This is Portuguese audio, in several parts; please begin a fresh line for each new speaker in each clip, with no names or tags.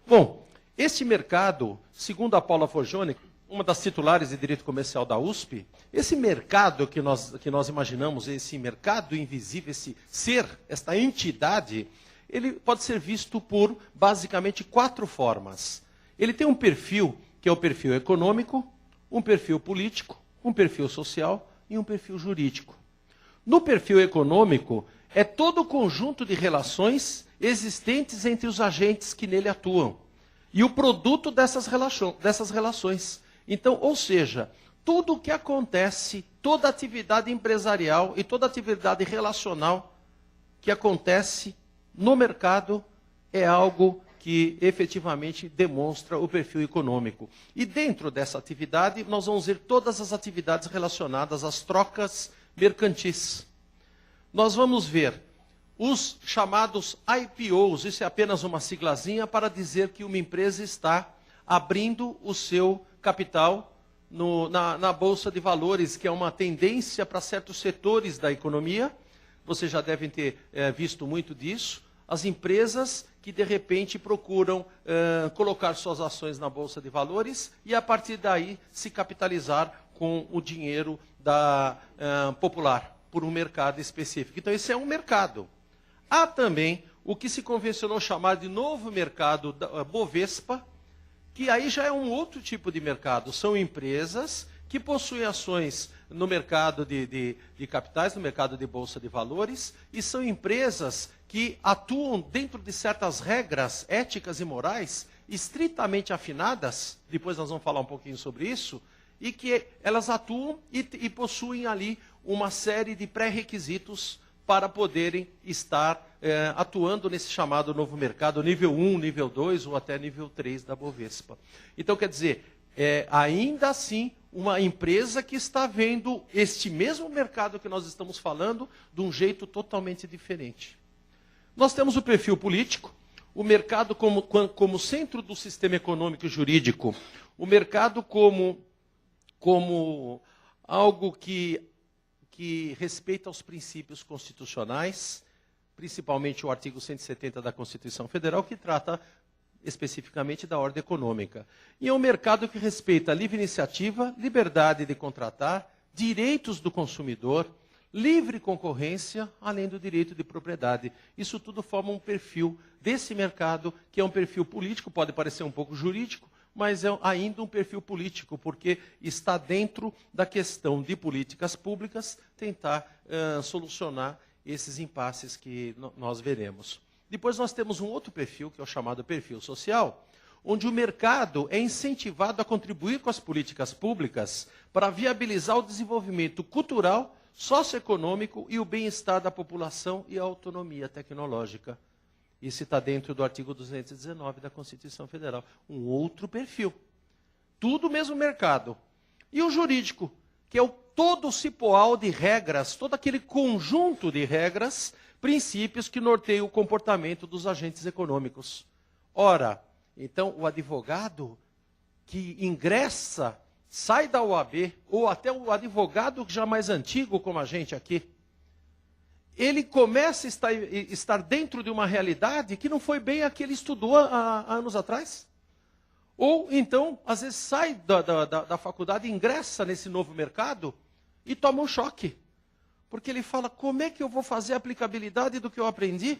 Bom, esse mercado, segundo a Paula Forgione, uma das titulares de Direito Comercial da USP, esse mercado que nós imaginamos, esse mercado invisível, esse ser, esta entidade, ele pode ser visto por basicamente 4 formas. Ele tem um perfil, que é o perfil econômico, um perfil político, um perfil social e um perfil jurídico. No perfil econômico, é todo o conjunto de relações existentes entre os agentes que nele atuam. E o produto dessas relações. Então, ou seja, tudo o que acontece, toda atividade empresarial e toda atividade relacional que acontece no mercado é algo que efetivamente demonstra o perfil econômico. E dentro dessa atividade, nós vamos ver todas as atividades relacionadas às trocas mercantis. Nós vamos ver os chamados IPOs, isso é apenas uma siglazinha para dizer que uma empresa está abrindo o seu capital na Bolsa de Valores, que é uma tendência para certos setores da economia. Vocês já devem ter visto muito disso. As empresas que, de repente, procuram colocar suas ações na Bolsa de Valores e, a partir daí, se capitalizar com o dinheiro popular, por um mercado específico. Então, esse é um mercado. Há também o que se convencionou chamar de novo mercado Bovespa, que aí já é um outro tipo de mercado. São empresas que possuem ações no mercado de capitais, no mercado de bolsa de valores, e são empresas que atuam dentro de certas regras éticas e morais estritamente afinadas, depois nós vamos falar um pouquinho sobre isso, e que elas atuam e possuem ali uma série de pré-requisitos para poderem estar atuando nesse chamado novo mercado, nível 1, nível 2 ou até nível 3 da Bovespa. Então, quer dizer, ainda assim, uma empresa que está vendo este mesmo mercado que nós estamos falando de um jeito totalmente diferente. Nós temos o perfil político, o mercado como centro do sistema econômico e jurídico, o mercado como algo que respeita aos princípios constitucionais, principalmente o artigo 170 da Constituição Federal, que trata especificamente da ordem econômica. E é um mercado que respeita a livre iniciativa, liberdade de contratar, direitos do consumidor, livre concorrência, além do direito de propriedade. Isso tudo forma um perfil desse mercado, que é um perfil político, pode parecer um pouco jurídico, mas é ainda um perfil político, porque está dentro da questão de políticas públicas, tentar solucionar esses impasses que nós veremos. Depois nós temos um outro perfil, que é o chamado perfil social, onde o mercado é incentivado a contribuir com as políticas públicas para viabilizar o desenvolvimento cultural, socioeconômico e o bem-estar da população e a autonomia tecnológica. Isso está dentro do artigo 219 da Constituição Federal. Um outro perfil. Tudo o mesmo mercado. E o jurídico, que é todo o cipoal de regras, todo aquele conjunto de regras, princípios que norteiam o comportamento dos agentes econômicos. Ora, então o advogado que ingressa, sai da OAB, ou até o advogado já mais antigo como a gente aqui, ele começa a estar dentro de uma realidade que não foi bem a que ele estudou há anos atrás. Ou então, às vezes, sai da faculdade, ingressa nesse novo mercado e toma um choque. Porque ele fala, como é que eu vou fazer a aplicabilidade do que eu aprendi?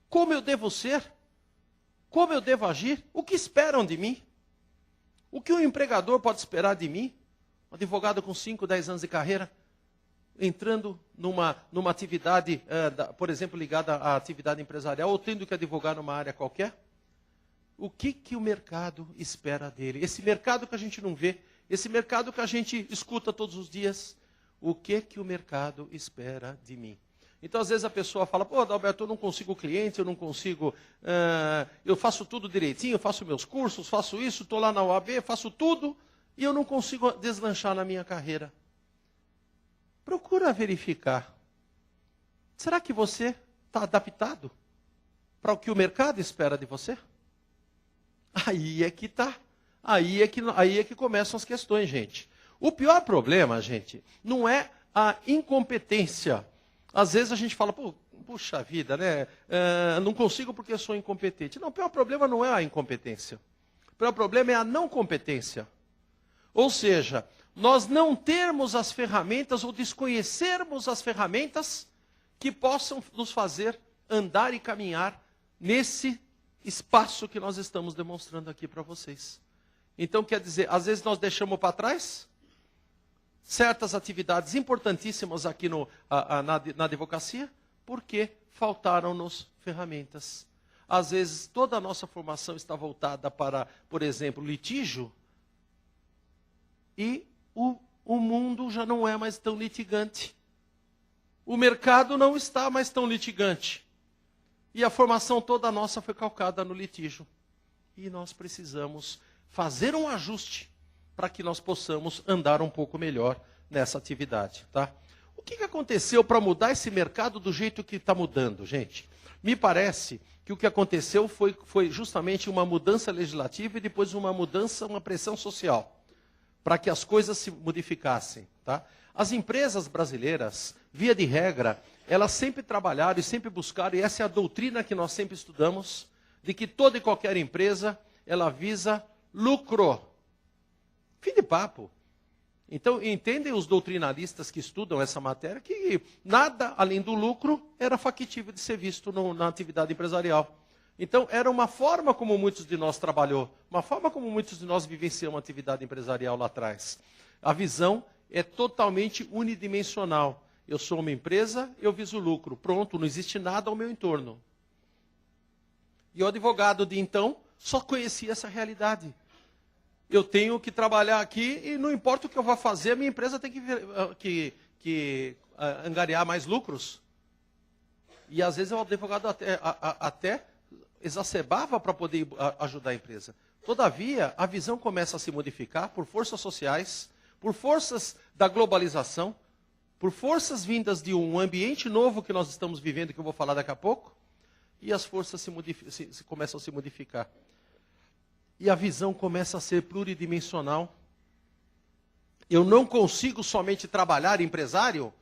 Como eu devo ser? Como eu devo agir? O que esperam de mim? O que um empregador pode esperar de mim? Um advogado com 5, 10 anos de carreira, entrando numa atividade, por exemplo, ligada à atividade empresarial, ou tendo que advogar numa área qualquer? O que o mercado espera dele? Esse mercado que a gente não vê, esse mercado que a gente escuta todos os dias, o que o mercado espera de mim? Então, às vezes a pessoa fala, pô, Adalberto, eu não consigo cliente, eu não consigo, eu faço tudo direitinho, eu faço meus cursos, faço isso, estou lá na OAB, faço tudo, e eu não consigo deslanchar na minha carreira. Procura verificar. Será que você está adaptado para o que o mercado espera de você? Aí é que está. Aí é que começam as questões, gente. O pior problema, gente, não é a incompetência. Às vezes a gente fala, pô, puxa vida, né? Não consigo porque eu sou incompetente. Não, o pior problema não é a incompetência. O pior problema é a não competência. Ou seja, nós não termos as ferramentas ou desconhecermos as ferramentas que possam nos fazer andar e caminhar nesse espaço que nós estamos demonstrando aqui para vocês. Então, quer dizer, às vezes nós deixamos para trás certas atividades importantíssimas aqui na advocacia, porque faltaram-nos ferramentas. Às vezes, toda a nossa formação está voltada para, por exemplo, litígio, e o mundo já não é mais tão litigante. O mercado não está mais tão litigante. E a formação toda nossa foi calcada no litígio. E nós precisamos fazer um ajuste para que nós possamos andar um pouco melhor nessa atividade. Tá? O que aconteceu para mudar esse mercado do jeito que está mudando, gente? Me parece que o que aconteceu foi justamente uma mudança legislativa e depois uma pressão social, para que as coisas se modificassem. Tá? As empresas brasileiras, via de regra, elas sempre trabalharam e sempre buscaram, e essa é a doutrina que nós sempre estudamos, de que toda e qualquer empresa, ela visa lucro. Fim de papo. Então, entendem os doutrinalistas que estudam essa matéria que nada além do lucro era factível de ser visto na atividade empresarial. Então, era uma forma como muitos de nós trabalhou, uma forma como muitos de nós vivenciamos a atividade empresarial lá atrás. A visão é totalmente unidimensional. Eu sou uma empresa, eu viso lucro. Pronto, não existe nada ao meu entorno. E o advogado de então só conhecia essa realidade. Eu tenho que trabalhar aqui e não importa o que eu vá fazer, a minha empresa tem que angariar mais lucros. E às vezes o advogado até exacerbava para poder ajudar a empresa. Todavia, a visão começa a se modificar por forças sociais, por forças da globalização, por forças vindas de um ambiente novo que nós estamos vivendo, que eu vou falar daqui a pouco, e as forças começam a se modificar. E a visão começa a ser pluridimensional. Eu não consigo somente trabalhar empresário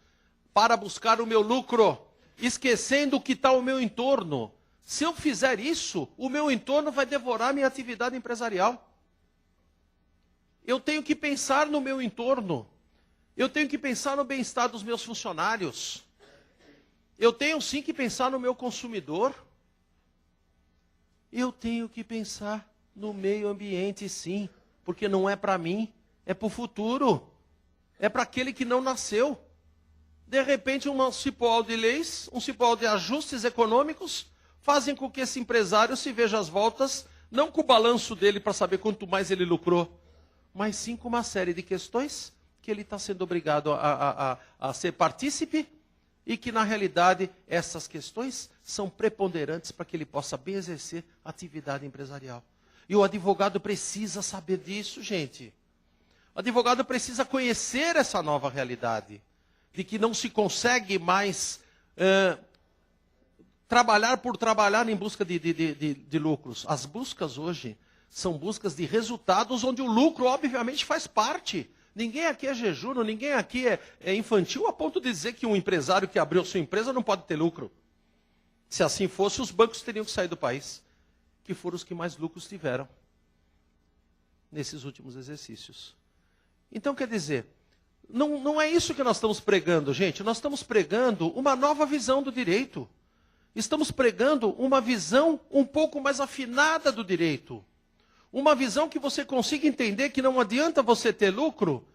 para buscar o meu lucro, esquecendo o que está ao meu entorno. Se eu fizer isso, o meu entorno vai devorar minha atividade empresarial. Eu tenho que pensar no meu entorno. Eu tenho que pensar no bem-estar dos meus funcionários. Eu tenho sim que pensar no meu consumidor. Eu tenho que pensar no meio ambiente, sim, porque não é para mim, é para o futuro. É para aquele que não nasceu. De repente, um cipó de leis, um cipó de ajustes econômicos, fazem com que esse empresário se veja às voltas, não com o balanço dele para saber quanto mais ele lucrou, mas sim com uma série de questões que ele está sendo obrigado a ser partícipe e que, na realidade, essas questões são preponderantes para que ele possa bem exercer a atividade empresarial. E o advogado precisa saber disso, gente. O advogado precisa conhecer essa nova realidade, de que não se consegue mais trabalhar por trabalhar em busca de lucros. As buscas hoje são buscas de resultados onde o lucro, obviamente, faz parte. Ninguém aqui é jejuno, ninguém aqui é infantil a ponto de dizer que um empresário que abriu sua empresa não pode ter lucro. Se assim fosse, os bancos teriam que sair do país, que foram os que mais lucros tiveram nesses últimos exercícios. Então, quer dizer, não é isso que nós estamos pregando, gente. Nós estamos pregando uma nova visão do direito. Estamos pregando uma visão um pouco mais afinada do direito. Uma visão que você consiga entender que não adianta você ter lucro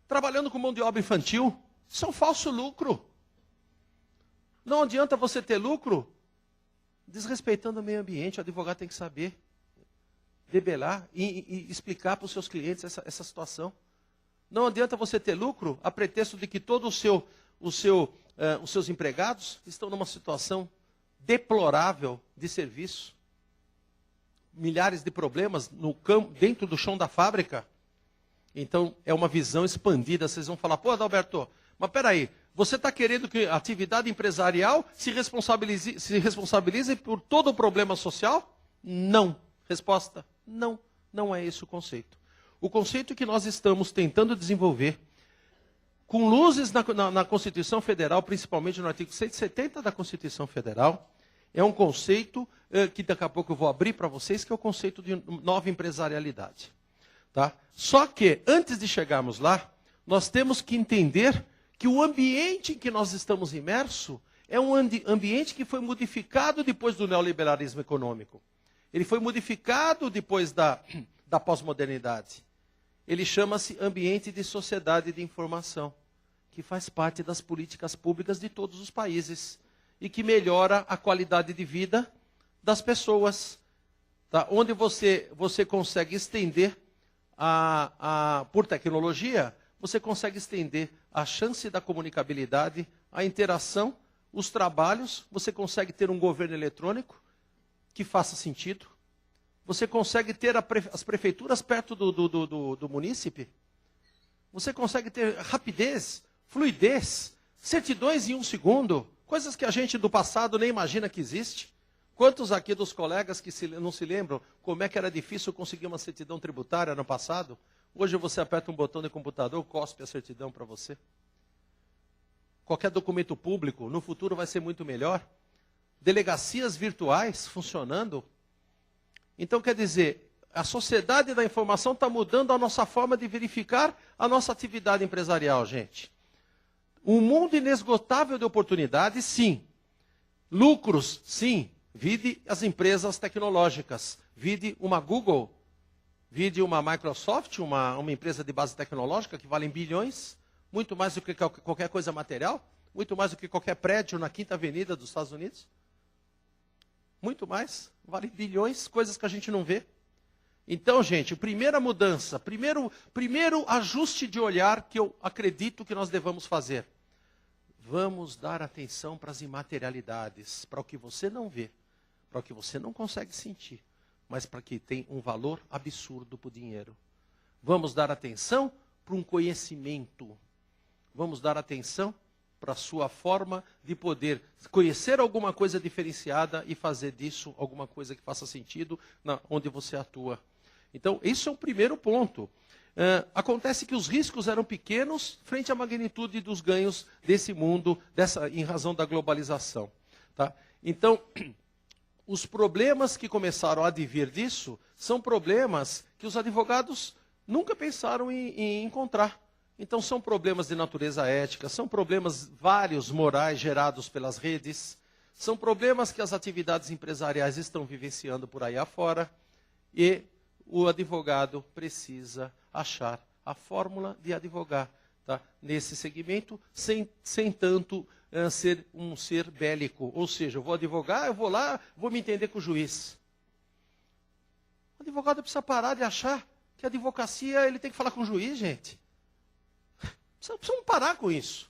trabalhando com mão de obra infantil. Isso é um falso lucro. Não adianta você ter lucro desrespeitando o meio ambiente. O advogado tem que saber debelar e explicar para os seus clientes essa situação. Não adianta você ter lucro a pretexto de que todo os seus empregados estão numa situação deplorável de serviço. Milhares de problemas no campo, dentro do chão da fábrica. Então, é uma visão expandida. Vocês vão falar, pô, Adalberto, mas peraí, você está querendo que a atividade empresarial se responsabilize por todo o problema social? Não. Resposta, não. Não é esse o conceito. O conceito que nós estamos tentando desenvolver com luzes na Constituição Federal, principalmente no artigo 170 da Constituição Federal. É um conceito que daqui a pouco eu vou abrir para vocês, que é o conceito de nova empresarialidade. Tá? Só que, antes de chegarmos lá, nós temos que entender que o ambiente em que nós estamos imersos é um ambiente que foi modificado depois do neoliberalismo econômico. Ele foi modificado depois da pós-modernidade. Ele chama-se ambiente de sociedade de informação, que faz parte das políticas públicas de todos os países e que melhora a qualidade de vida das pessoas. Tá? Onde você consegue estender, por tecnologia, você consegue estender a chance da comunicabilidade, a interação, os trabalhos, você consegue ter um governo eletrônico que faça sentido. Você consegue ter as prefeituras perto do munícipe. Você consegue ter rapidez, fluidez, certidões em 1 segundo, coisas que a gente do passado nem imagina que existe. Quantos aqui dos colegas que não se lembram como é que era difícil conseguir uma certidão tributária no passado? Hoje você aperta um botão de computador, cospe a certidão para você. Qualquer documento público, no futuro vai ser muito melhor. Delegacias virtuais funcionando. Então, quer dizer, a sociedade da informação está mudando a nossa forma de verificar a nossa atividade empresarial, gente. Um mundo inesgotável de oportunidades, sim. Lucros, sim. Vide as empresas tecnológicas. Vide uma Google. Vide uma Microsoft, uma empresa de base tecnológica que vale bilhões. Muito mais do que qualquer coisa material. Muito mais do que qualquer prédio na 5ª Avenida dos Estados Unidos. Muito mais. Vale bilhões, coisas que a gente não vê. Então, gente, primeira mudança, primeiro ajuste de olhar que eu acredito que nós devamos fazer. Vamos dar atenção para as imaterialidades, para o que você não vê, para o que você não consegue sentir, mas para que tem um valor absurdo para o dinheiro. Vamos dar atenção para um conhecimento. Vamos dar atenção para a sua forma de poder conhecer alguma coisa diferenciada e fazer disso alguma coisa que faça sentido onde você atua. Então, esse é o primeiro ponto. Acontece que os riscos eram pequenos frente à magnitude dos ganhos desse mundo, em razão da globalização. Tá? Então, os problemas que começaram a advir disso são problemas que os advogados nunca pensaram em encontrar. Então, são problemas de natureza ética, são problemas vários morais gerados pelas redes, são problemas que as atividades empresariais estão vivenciando por aí afora, e o advogado precisa achar a fórmula de advogar, tá? Nesse segmento, sem tanto ser um ser bélico. Ou seja, eu vou advogar, eu vou lá, vou me entender com o juiz. O advogado precisa parar de achar que a advocacia ele tem que falar com o juiz, gente. Precisamos parar com isso.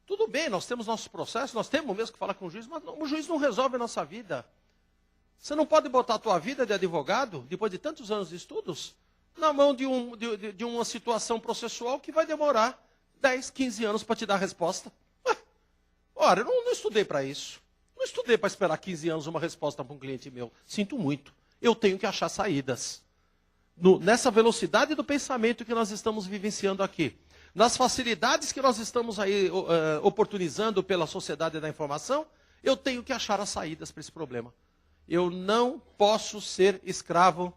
Tudo bem, nós temos nossos processos, nós temos mesmo que falar com o juiz, mas o juiz não resolve a nossa vida. Você não pode botar a tua vida de advogado, depois de tantos anos de estudos, na mão de uma situação processual que vai demorar 10, 15 anos para te dar a resposta. Ora, eu não estudei para isso. Não estudei para esperar 15 anos uma resposta para um cliente meu. Sinto muito. Eu tenho que achar saídas. Nessa velocidade do pensamento que nós estamos vivenciando aqui. Nas facilidades que nós estamos aí oportunizando pela sociedade da informação, eu tenho que achar as saídas para esse problema. Eu não posso ser escravo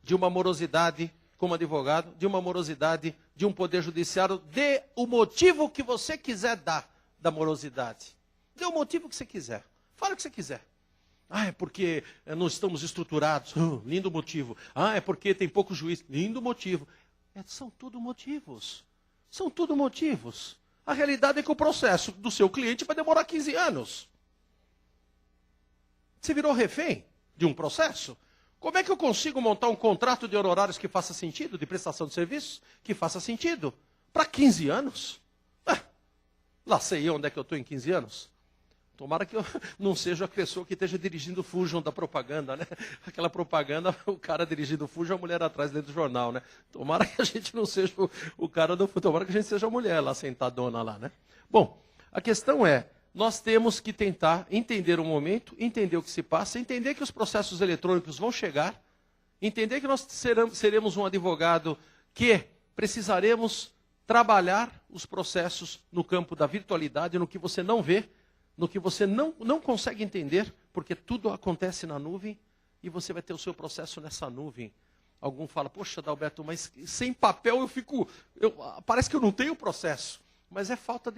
de uma morosidade como advogado, de uma morosidade de um poder judiciário, dê o motivo que você quiser dar da morosidade. Dê o motivo que você quiser. Fale o que você quiser. Ah, é porque não estamos estruturados. Lindo motivo. Ah, é porque tem pouco juiz. Lindo motivo. São tudo motivos. São tudo motivos. A realidade é que o processo do seu cliente vai demorar 15 anos. Você virou refém de um processo? Como é que eu consigo montar um contrato de honorários que faça sentido, de prestação de serviços, que faça sentido? Para 15 anos? Lá sei eu onde é que eu estou em 15 anos. Tomara que eu não seja a pessoa que esteja dirigindo o Fusion da propaganda, né? Aquela propaganda, o cara dirigindo o Fusion, a mulher atrás dentro do jornal, né? Tomara que a gente não seja o cara do Fusion, tomara que a gente seja a mulher lá, sentadona lá, né? Bom, a questão é, nós temos que tentar entender o momento, entender o que se passa, entender que os processos eletrônicos vão chegar, entender que nós seremos um advogado que precisaremos trabalhar os processos no campo da virtualidade, no que você não vê, no que você não consegue entender, porque tudo acontece na nuvem e você vai ter o seu processo nessa nuvem. Algum fala, poxa, Adalberto, mas sem papel parece que eu não tenho processo. Mas é falta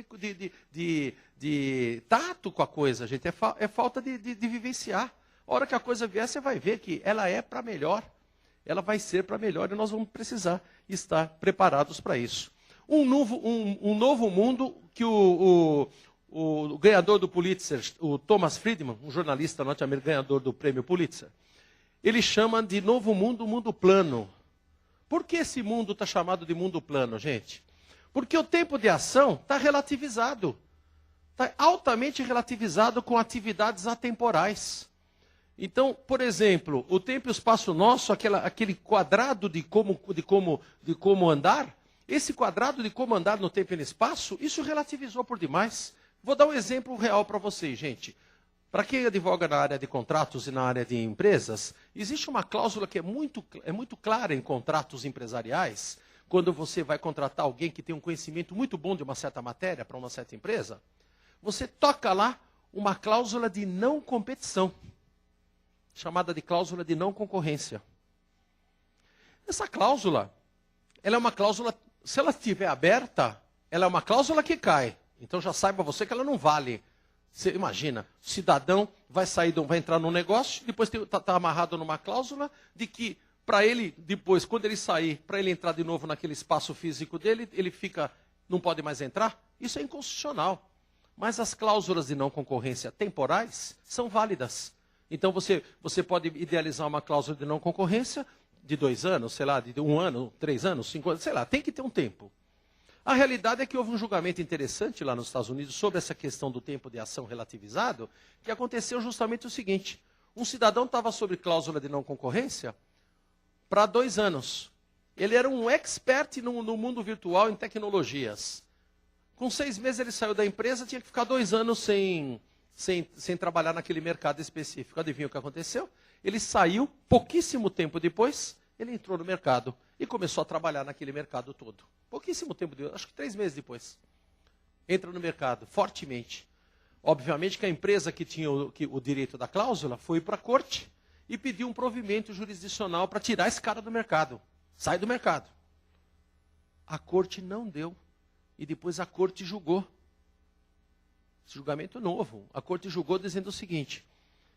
de tato com a coisa, gente. É falta de vivenciar. A hora que a coisa vier, você vai ver que ela é para melhor. Ela vai ser para melhor e nós vamos precisar estar preparados para isso. Um novo mundo que o ganhador do Pulitzer, o Thomas Friedman, um jornalista norte-americano ganhador do prêmio Pulitzer, ele chama de novo mundo, mundo plano. Por que esse mundo está chamado de mundo plano, gente? Porque o tempo de ação está relativizado. Está altamente relativizado com atividades atemporais. Então, por exemplo, o tempo e o espaço nosso, aquele quadrado de como andar, esse quadrado de como andar no tempo e no espaço, isso relativizou por demais. Vou dar um exemplo real para vocês, gente. Para quem advoga na área de contratos e na área de empresas, existe uma cláusula que é muito clara em contratos empresariais, quando você vai contratar alguém que tem um conhecimento muito bom de uma certa matéria para uma certa empresa, você toca lá uma cláusula de não competição, chamada de cláusula de não concorrência. Essa cláusula, ela é uma cláusula, se ela estiver aberta, ela é uma cláusula que cai. Então já saiba você que ela não vale. Você imagina, o cidadão vai entrar num negócio, depois está amarrado numa cláusula de que para ele, depois, quando ele sair, para ele entrar de novo naquele espaço físico dele, ele não pode mais entrar. Isso é inconstitucional. Mas as cláusulas de não concorrência temporais são válidas. Então você pode idealizar uma cláusula de não concorrência de 2 anos, sei lá, de 1 ano, 3 anos, 5 anos, sei lá, tem que ter um tempo. A realidade é que houve um julgamento interessante lá nos Estados Unidos sobre essa questão do tempo de ação relativizado, que aconteceu justamente o seguinte: um cidadão estava sob cláusula de não concorrência para 2 anos. Ele era um expert no mundo virtual, em tecnologias. Com 6 meses ele saiu da empresa, tinha que ficar 2 anos sem trabalhar naquele mercado específico. Adivinha o que aconteceu? Ele saiu, pouquíssimo tempo depois, ele entrou no mercado e começou a trabalhar naquele mercado todo. Pouquíssimo tempo, acho que 3 meses depois. Entra no mercado, fortemente. Obviamente que a empresa que tinha o direito da cláusula foi para a corte e pediu um provimento jurisdicional para tirar esse cara do mercado. Sai do mercado. A corte não deu. E depois a corte julgou. Esse julgamento novo. A corte julgou dizendo o seguinte: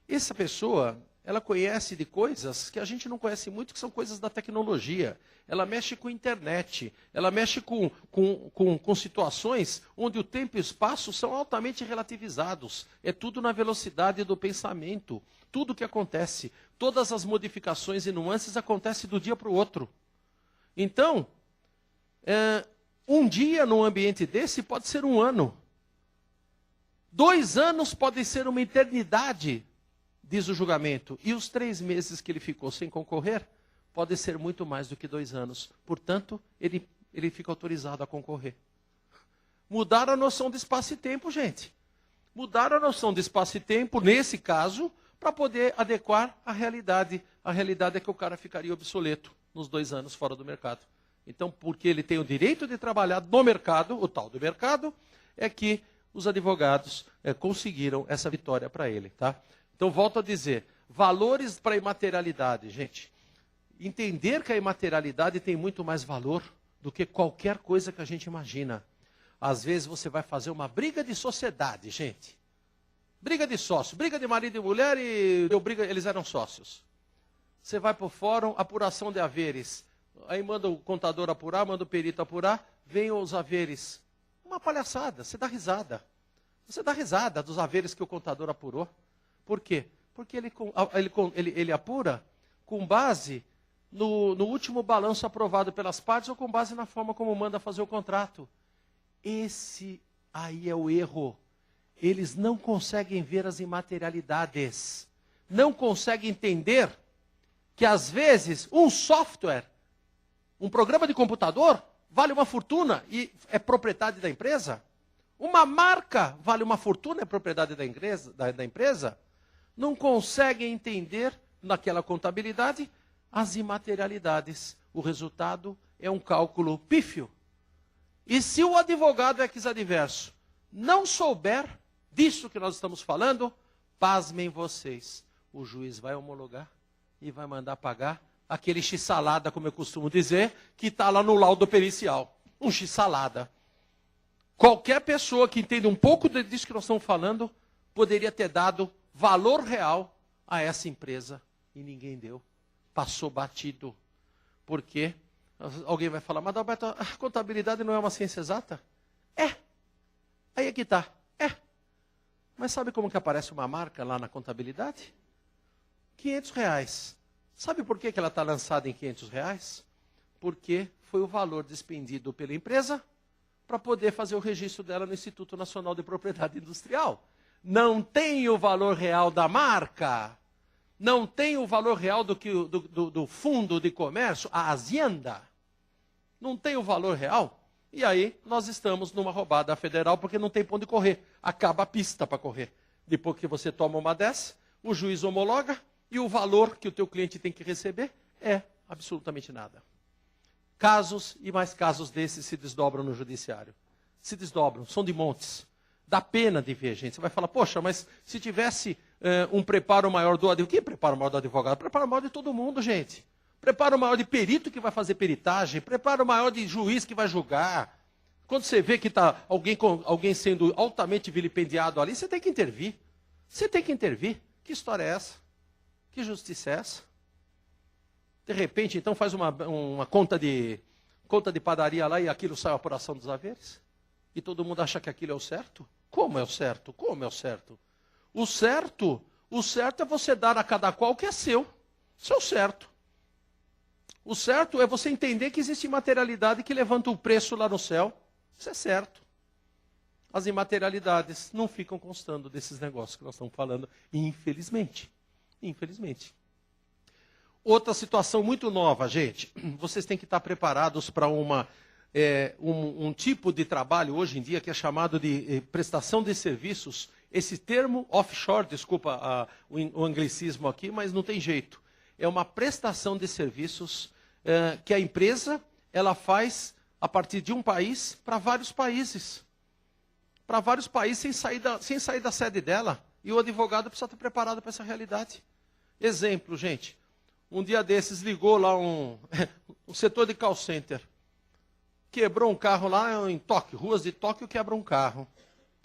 essa pessoa, ela conhece de coisas que a gente não conhece muito, que são coisas da tecnologia. Ela mexe com a internet. Ela mexe com situações onde o tempo e o espaço são altamente relativizados. É tudo na velocidade do pensamento. Tudo que acontece, todas as modificações e nuances acontecem do dia para o outro. Então, um dia num ambiente desse pode ser 1 ano. 2 anos podem ser uma eternidade, diz o julgamento. E os 3 meses que ele ficou sem concorrer, podem ser muito mais do que 2 anos. Portanto, ele fica autorizado a concorrer. Mudaram a noção de espaço e tempo, gente. Mudaram a noção de espaço e tempo, nesse caso, para poder adequar à realidade. A realidade é que o cara ficaria obsoleto nos 2 anos fora do mercado. Então, porque ele tem o direito de trabalhar no mercado, o tal do mercado, é que os advogados conseguiram essa vitória para ele. Tá? Então, volto a dizer, valores para a imaterialidade, gente. Entender que a imaterialidade tem muito mais valor do que qualquer coisa que a gente imagina. Às vezes você vai fazer uma briga de sociedade, gente. Briga de sócio, briga de marido e mulher e eles eram sócios. Você vai para o fórum, apuração de haveres. Aí manda o contador apurar, manda o perito apurar, vem os haveres. Uma palhaçada, você dá risada. Você dá risada dos haveres que o contador apurou. Por quê? Porque ele apura com base no último balanço aprovado pelas partes ou com base na forma como manda fazer o contrato. Esse aí é o erro. Eles não conseguem ver as imaterialidades. Não conseguem entender que, às vezes, um software, um programa de computador, vale uma fortuna e é propriedade da empresa. Uma marca vale uma fortuna e é propriedade da empresa. Não conseguem entender, naquela contabilidade, as imaterialidades. O resultado é um cálculo pífio. E se o advogado ex-adverso não souber disso que nós estamos falando, pasmem vocês, o juiz vai homologar e vai mandar pagar aquele x-salada, como eu costumo dizer, que está lá no laudo pericial. Um x-salada. Qualquer pessoa que entenda um pouco disso que nós estamos falando, poderia ter dado valor real a essa empresa. E ninguém deu. Passou batido. Por quê? Alguém vai falar, mas Adalberto, a contabilidade não é uma ciência exata? É. Aí é que está. É. Mas sabe como que aparece uma marca lá na contabilidade? R$500. Sabe por que ela está lançada em R$500? Porque foi o valor despendido pela empresa para poder fazer o registro dela no Instituto Nacional de Propriedade Industrial. Não tem o valor real da marca. Não tem o valor real do fundo de comércio, a hacienda. Não tem o valor real. E aí nós estamos numa roubada federal porque não tem para onde correr. Acaba a pista para correr. Depois que você toma uma dessa, o juiz homologa e o valor que o teu cliente tem que receber é absolutamente nada. Casos e mais casos desses se desdobram no judiciário. Se desdobram, são de montes. Dá pena de ver, gente. Você vai falar, poxa, mas se tivesse um preparo maior do advogado. Que preparo maior do advogado? Preparo maior de todo mundo, gente. Preparo maior de perito que vai fazer peritagem. Preparo maior de juiz que vai julgar. Quando você vê que está alguém sendo altamente vilipendiado ali, você tem que intervir. Você tem que intervir. Que história é essa? Que justiça é essa? De repente, então, faz uma conta de padaria lá e aquilo sai a apuração dos haveres? E todo mundo acha que aquilo é o certo? Como é o certo? Como é o certo? O certo é você dar a cada qual o que é seu. Isso é o certo. O certo é você entender que existe imaterialidade que levanta o preço lá no céu. Isso é certo. As imaterialidades não ficam constando desses negócios que nós estamos falando, infelizmente. Infelizmente. Outra situação muito nova, gente. Vocês têm que estar preparados para um tipo de trabalho hoje em dia que é chamado de prestação de serviços. Esse termo offshore, desculpa o anglicismo aqui, mas não tem jeito. É uma prestação de serviços que a empresa ela faz a partir de um país para vários países. Para vários países sem sair da sede dela. E o advogado precisa estar preparado para essa realidade. Exemplo, gente. Um dia desses ligou lá um setor de call center. Quebrou um carro lá em Tóquio, ruas de Tóquio, quebra um carro.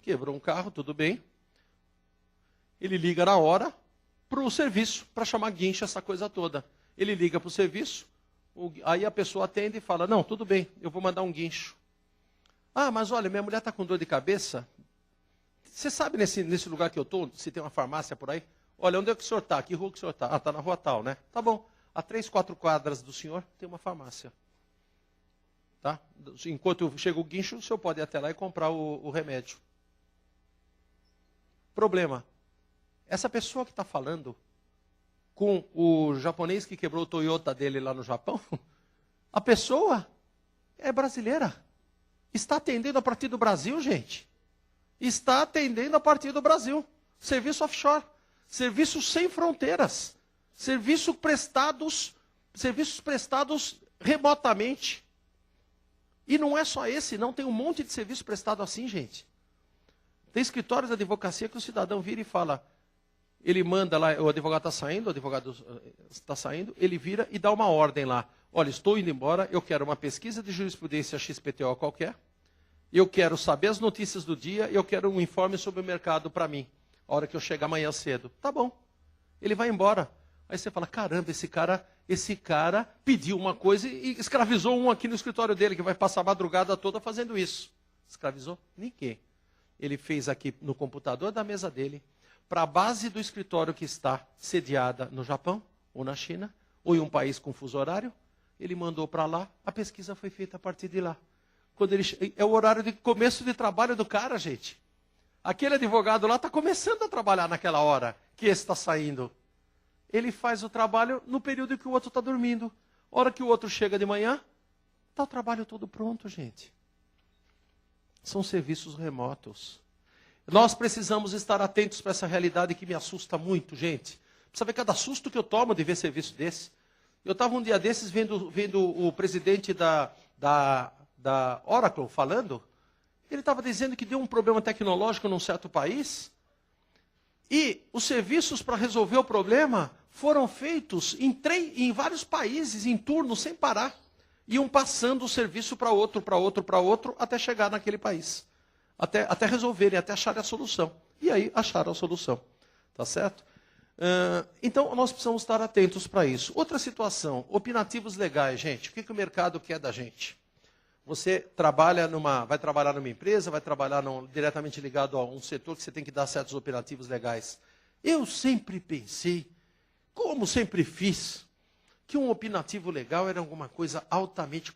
Quebrou um carro, tudo bem. Ele liga na hora para o serviço, para chamar guincho, essa coisa toda. Ele liga para o serviço, aí a pessoa atende e fala, não, tudo bem, eu vou mandar um guincho. Ah, mas olha, minha mulher está com dor de cabeça. Você sabe nesse lugar que eu estou, se tem uma farmácia por aí? Olha, onde é que o senhor está? Que rua que o senhor está? Ah, está na rua tal, né? Tá bom. A 3, 4 quadras do senhor tem uma farmácia. Tá? Enquanto chega o guincho, o senhor pode ir até lá e comprar o remédio. Problema. Essa pessoa que está falando com o japonês que quebrou o Toyota dele lá no Japão, a pessoa é brasileira. Está atendendo a partir do Brasil, gente. Está atendendo a partir do Brasil. Serviço offshore. Serviços sem fronteiras. Serviços prestados remotamente. E não é só esse, não. Tem um monte de serviço prestado assim, gente. Tem escritórios de advocacia que o cidadão vira e fala, ele manda lá, o advogado está saindo, ele vira e dá uma ordem lá. Olha, estou indo embora, eu quero uma pesquisa de jurisprudência XPTO qualquer, eu quero saber as notícias do dia, eu quero um informe sobre o mercado para mim, a hora que eu chegar amanhã cedo. Tá bom. Ele vai embora. Aí você fala, caramba, esse cara pediu uma coisa e escravizou um aqui no escritório dele, que vai passar a madrugada toda fazendo isso. Escravizou? Ninguém. Ele fez aqui no computador da mesa dele, para a base do escritório que está sediada no Japão, ou na China, ou em um país com fuso horário, ele mandou para lá, a pesquisa foi feita a partir de lá. É o horário de começo de trabalho do cara, gente. Aquele advogado lá está começando a trabalhar naquela hora que esse está saindo. Ele faz o trabalho no período que o outro está dormindo. A hora que o outro chega de manhã, está o trabalho todo pronto, gente. São serviços remotos. Nós precisamos estar atentos para essa realidade que me assusta muito, gente. Precisa ver cada susto que eu tomo de ver serviço desse. Eu estava um dia desses vendo o presidente da da Oracle falando, ele estava dizendo que deu um problema tecnológico num certo país, e os serviços para resolver o problema foram feitos em vários países, em turno, sem parar. Iam passando o serviço para outro, para outro, para outro, até chegar naquele país. Até resolverem, até acharem a solução. E aí acharam a solução. Tá certo? Então, nós precisamos estar atentos para isso. Outra situação, opinativos legais, gente. O que o mercado quer da gente? Você vai trabalhar numa empresa, vai trabalhar diretamente ligado a um setor que você tem que dar certos opinativos legais. Eu sempre pensei, como sempre fiz, que um opinativo legal era alguma coisa altamente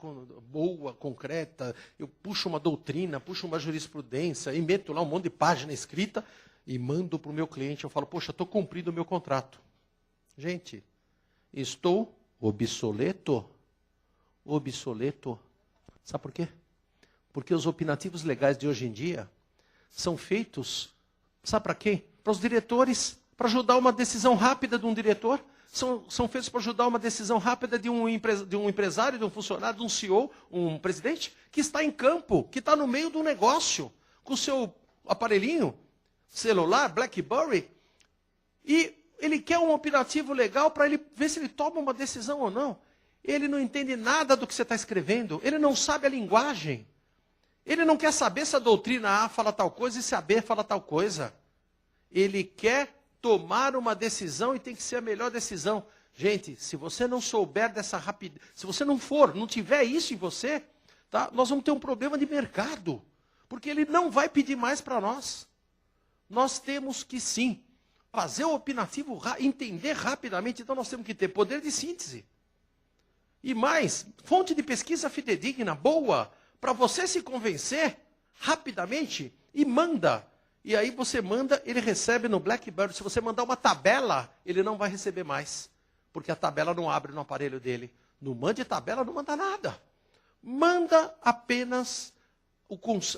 boa, concreta. Eu puxo uma doutrina, puxo uma jurisprudência e meto lá um monte de página escrita e mando para o meu cliente. Eu falo, poxa, estou cumprindo o meu contrato. Gente, estou obsoleto. Obsoleto. Sabe por quê? Porque os opinativos legais de hoje em dia são feitos, sabe para quê? Para os diretores, para ajudar uma decisão rápida de um diretor. São feitos para ajudar uma decisão rápida de um empresário, de um funcionário, de um CEO, um presidente, que está em campo, que está no meio do negócio, com o seu aparelhinho, celular, BlackBerry, e ele quer um opinativo legal para ele ver se ele toma uma decisão ou não. Ele não entende nada do que você está escrevendo, ele não sabe a linguagem. Ele não quer saber se a doutrina A fala tal coisa e se a B fala tal coisa. Ele quer tomar uma decisão e tem que ser a melhor decisão. Gente, se você não souber dessa rapidez, se você não tiver isso em você, tá? Nós vamos ter um problema de mercado. Porque ele não vai pedir mais para nós. Nós temos que sim, fazer o opinativo, entender rapidamente, então nós temos que ter poder de síntese. E mais, fonte de pesquisa fidedigna, boa, para você se convencer rapidamente e manda. E aí você manda, ele recebe no BlackBerry. Se você mandar uma tabela, ele não vai receber mais. Porque a tabela não abre no aparelho dele. Não mande tabela, não manda nada. Manda apenas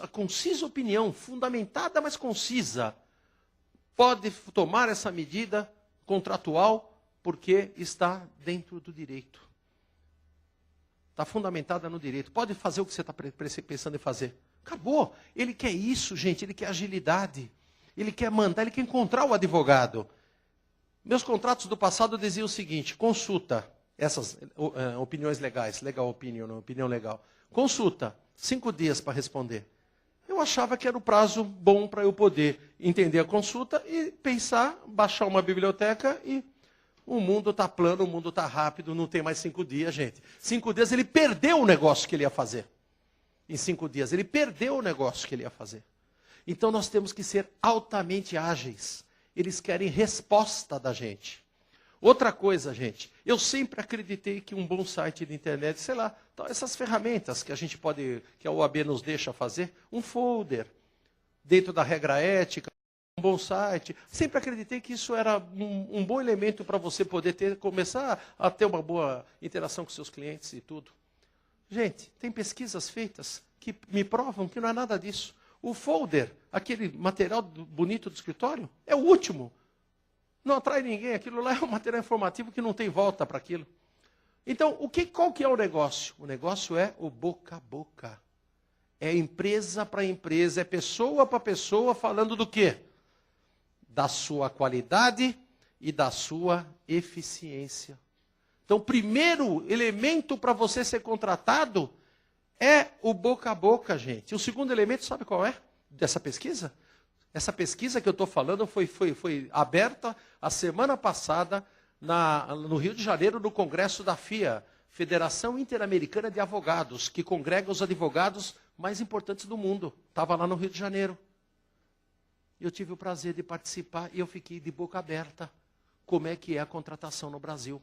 a concisa opinião, fundamentada, mas concisa. Pode tomar essa medida contratual, porque está dentro do direito. Está fundamentada no direito. Pode fazer o que você está pensando em fazer. Acabou. Ele quer isso, gente. Ele quer agilidade. Ele quer mandar, ele quer encontrar o advogado. Meus contratos do passado diziam o seguinte, consulta essas opiniões legais, legal opinion, opinião legal. Consulta, 5 dias para responder. Eu achava que era o prazo bom para eu poder entender a consulta e pensar, baixar uma biblioteca e o mundo está plano, o mundo está rápido, não tem mais 5 dias, gente. 5 dias ele perdeu o negócio que ele ia fazer. Em 5 dias. Ele perdeu o negócio que ele ia fazer. Então nós temos que ser altamente ágeis. Eles querem resposta da gente. Outra coisa, gente. Eu sempre acreditei que um bom site de internet, sei lá, essas ferramentas que a gente pode, que a OAB nos deixa fazer, um folder, dentro da regra ética, um bom site. Sempre acreditei que isso era um bom elemento para você poder começar a ter uma boa interação com seus clientes e tudo. Gente, tem pesquisas feitas que me provam que não é nada disso. O folder, aquele material bonito do escritório, é o último. Não atrai ninguém. Aquilo lá é um material informativo que não tem volta para aquilo. Então, qual que é o negócio? O negócio é o boca a boca. É empresa para empresa, é pessoa para pessoa falando do quê? Da sua qualidade e da sua eficiência. Então, o primeiro elemento para você ser contratado é o boca a boca, gente. O segundo elemento, sabe qual é? Dessa pesquisa? Essa pesquisa que eu estou falando foi aberta a semana passada no Rio de Janeiro, no Congresso da FIA, Federação Interamericana de Advogados, que congrega os advogados mais importantes do mundo. Estava lá no Rio de Janeiro. Eu tive o prazer de participar e eu fiquei de boca aberta. Como é que é a contratação no Brasil?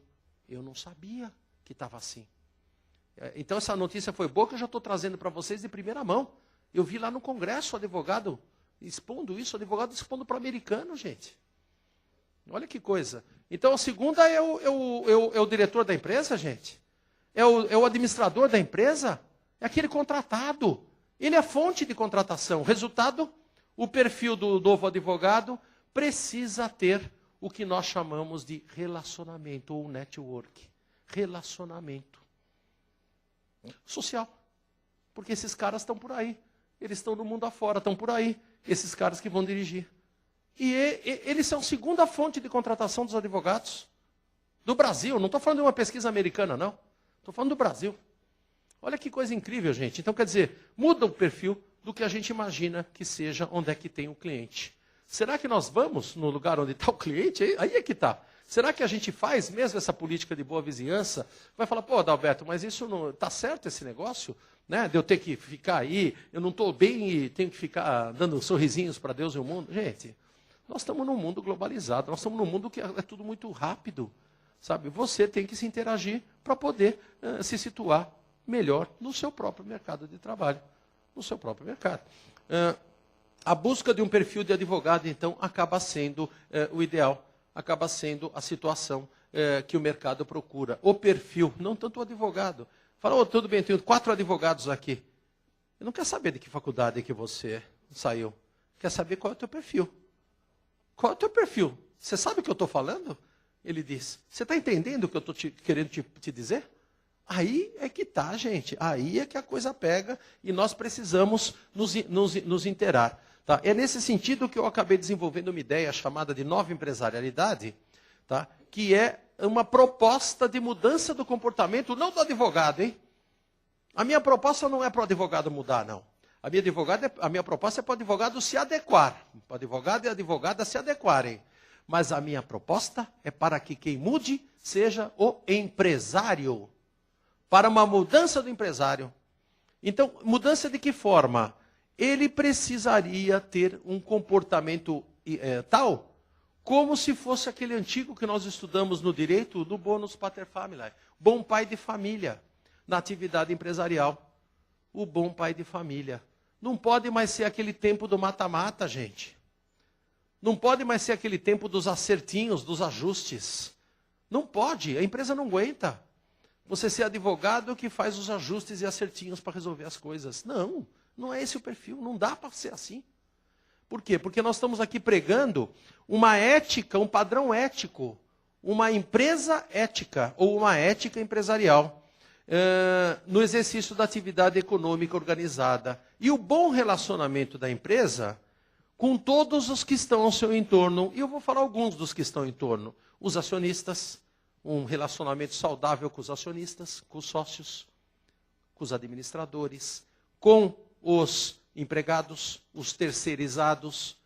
Eu não sabia que estava assim. Então essa notícia foi boa que eu já estou trazendo para vocês de primeira mão. Eu vi lá no Congresso o advogado expondo isso, o advogado expondo para o americano, gente. Olha que coisa. Então a segunda é o diretor da empresa, gente. É o administrador da empresa. É aquele contratado. Ele é a fonte de contratação. Resultado, o perfil do novo advogado precisa ter o que nós chamamos de relacionamento ou network. Relacionamento social. Porque esses caras estão por aí. Eles estão no mundo afora, estão por aí. Esses caras que vão dirigir. E eles são a segunda fonte de contratação dos advogados do Brasil. Não estou falando de uma pesquisa americana, não. Estou falando do Brasil. Olha que coisa incrível, gente. Então, quer dizer, muda o perfil do que a gente imagina que seja onde é que tem o cliente. Será que nós vamos no lugar onde está o cliente? Aí é que está. Será que a gente faz mesmo essa política de boa vizinhança? Vai falar, pô, Adalberto, mas isso não está certo esse negócio? Né? De eu ter que ficar aí, eu não estou bem e tenho que ficar dando sorrisinhos para Deus e o mundo? Gente, nós estamos num mundo globalizado, nós estamos num mundo que é tudo muito rápido. Sabe? Você tem que se interagir para poder se situar melhor no seu próprio mercado de trabalho. No seu próprio mercado. A busca de um perfil de advogado, então, acaba sendo o ideal. Acaba sendo a situação que o mercado procura. O perfil, não tanto o advogado. Fala, oh, tudo bem, tenho 4 advogados aqui. Eu não quero saber de que faculdade que você saiu. Quer saber qual é o teu perfil. Qual é o teu perfil? Você sabe o que eu estou falando? Ele diz. Você está entendendo o que eu estou querendo te dizer? Aí é que está, gente. Aí é que a coisa pega e nós precisamos nos inteirar. Tá? É nesse sentido que eu acabei desenvolvendo uma ideia chamada de nova empresarialidade, tá? Que é uma proposta de mudança do comportamento, não do advogado, hein? A minha proposta não é para o advogado mudar, não. A minha proposta é para o advogado se adequar. Para o advogado e a advogada se adequarem. Mas a minha proposta é para que quem mude seja o empresário. Para uma mudança do empresário. Então, mudança de que forma? Ele precisaria ter um comportamento tal, como se fosse aquele antigo que nós estudamos no direito do bonus pater familiae. Bom pai de família, na atividade empresarial. O bom pai de família. Não pode mais ser aquele tempo do mata-mata, gente. Não pode mais ser aquele tempo dos acertinhos, dos ajustes. Não pode, a empresa não aguenta. Você ser advogado que faz os ajustes e acertinhos para resolver as coisas. Não, não é esse o perfil, não dá para ser assim. Por quê? Porque nós estamos aqui pregando uma ética, um padrão ético, uma empresa ética ou uma ética empresarial no exercício da atividade econômica organizada. E o bom relacionamento da empresa com todos os que estão ao seu entorno. E eu vou falar alguns dos que estão em torno. Os acionistas, um relacionamento saudável com os acionistas, com os sócios, com os administradores, com os empregados, os terceirizados,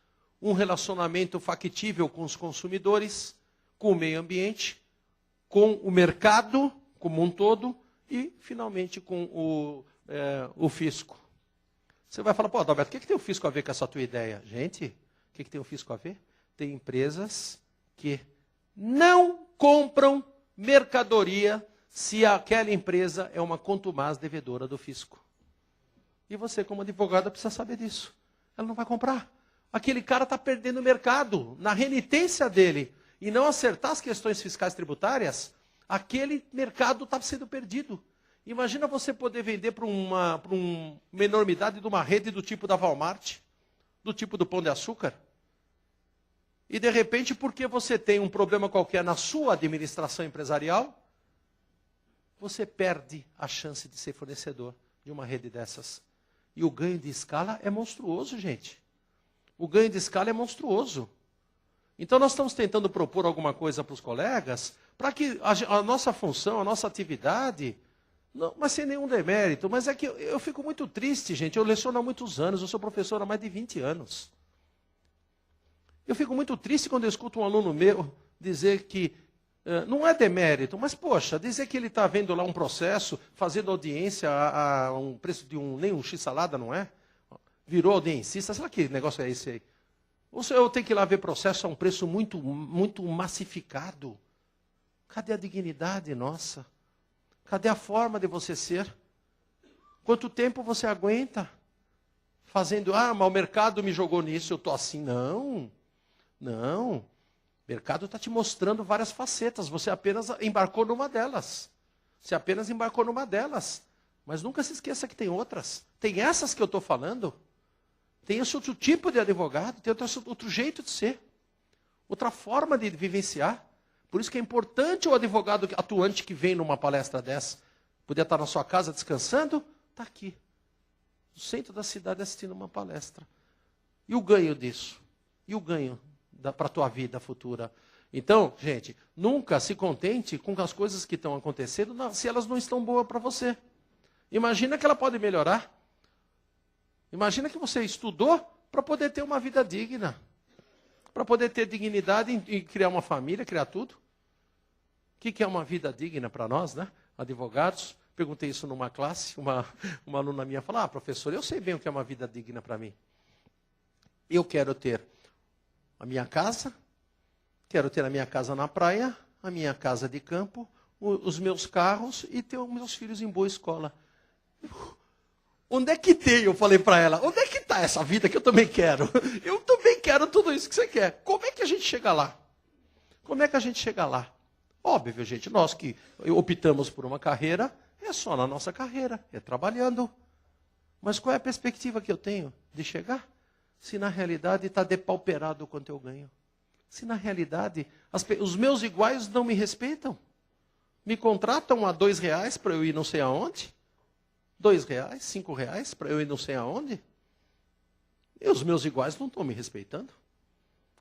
um relacionamento factível com os consumidores, com o meio ambiente, com o mercado como um todo e, finalmente, com o fisco. Você vai falar, pô, Adalberto, o que tem o fisco a ver com essa tua ideia? Gente, o que tem o fisco a ver? Tem empresas que não compram mercadoria se aquela empresa é uma contumaz devedora do fisco. E você, como advogado, precisa saber disso. Ela não vai comprar. Aquele cara está perdendo o mercado. Na renitência dele e não acertar as questões fiscais tributárias, aquele mercado está sendo perdido. Imagina você poder vender para uma enormidade de uma rede do tipo da Walmart, do tipo do Pão de Açúcar. E, de repente, porque você tem um problema qualquer na sua administração empresarial, você perde a chance de ser fornecedor de uma rede dessas. E o ganho de escala é monstruoso, gente. O ganho de escala é monstruoso. Então, nós estamos tentando propor alguma coisa para os colegas, para que a nossa função, a nossa atividade, não, mas sem nenhum demérito, mas é que eu fico muito triste, gente. Eu leciono há muitos anos, eu sou professor há mais de 20 anos. Eu fico muito triste quando eu escuto um aluno meu dizer que não é demérito, mas, poxa, dizer que ele está vendo lá um processo, fazendo audiência a um preço de nem um x-salada, não é? Virou audiencista, sei lá que negócio é esse aí. Ou se eu tenho que ir lá ver processo a um preço muito, muito massificado. Cadê a dignidade nossa? Cadê a forma de você ser? Quanto tempo você aguenta? Fazendo, mas o mercado me jogou nisso, eu estou assim. Não. Não, o mercado está te mostrando várias facetas, você apenas embarcou numa delas. Mas nunca se esqueça que tem outras. Tem essas que eu estou falando, tem esse outro tipo de advogado, tem outro jeito de ser, outra forma de vivenciar. Por isso que é importante o advogado atuante que vem numa palestra dessa. Podia estar na sua casa descansando, está aqui. no centro da cidade assistindo uma palestra. E o ganho disso? E o ganho para a tua vida futura? Então, gente, nunca se contente com as coisas que estão acontecendo se elas não estão boas para você. Imagina que ela pode melhorar. Imagina que você estudou para poder ter uma vida digna. Para poder ter dignidade em criar uma família, criar tudo. O que é uma vida digna para nós, né? Advogados. Perguntei isso numa classe, uma aluna minha falou, professor, eu sei bem o que é uma vida digna para mim. Eu quero ter a minha casa, quero ter a minha casa na praia, a minha casa de campo, os meus carros e ter os meus filhos em boa escola. Onde é que tem? Eu falei para ela, onde é que está essa vida que eu também quero? Eu também quero tudo isso que você quer. Como é que a gente chega lá? Como é que a gente chega lá? Óbvio, gente, nós que optamos por uma carreira, é só na nossa carreira, é trabalhando. Mas qual é a perspectiva que eu tenho de chegar? Se na realidade está depauperado o quanto eu ganho. Se na realidade os meus iguais não me respeitam. Me contratam a R$2 para eu ir não sei aonde. R$2, R$5 para eu ir não sei aonde. E os meus iguais não estão me respeitando.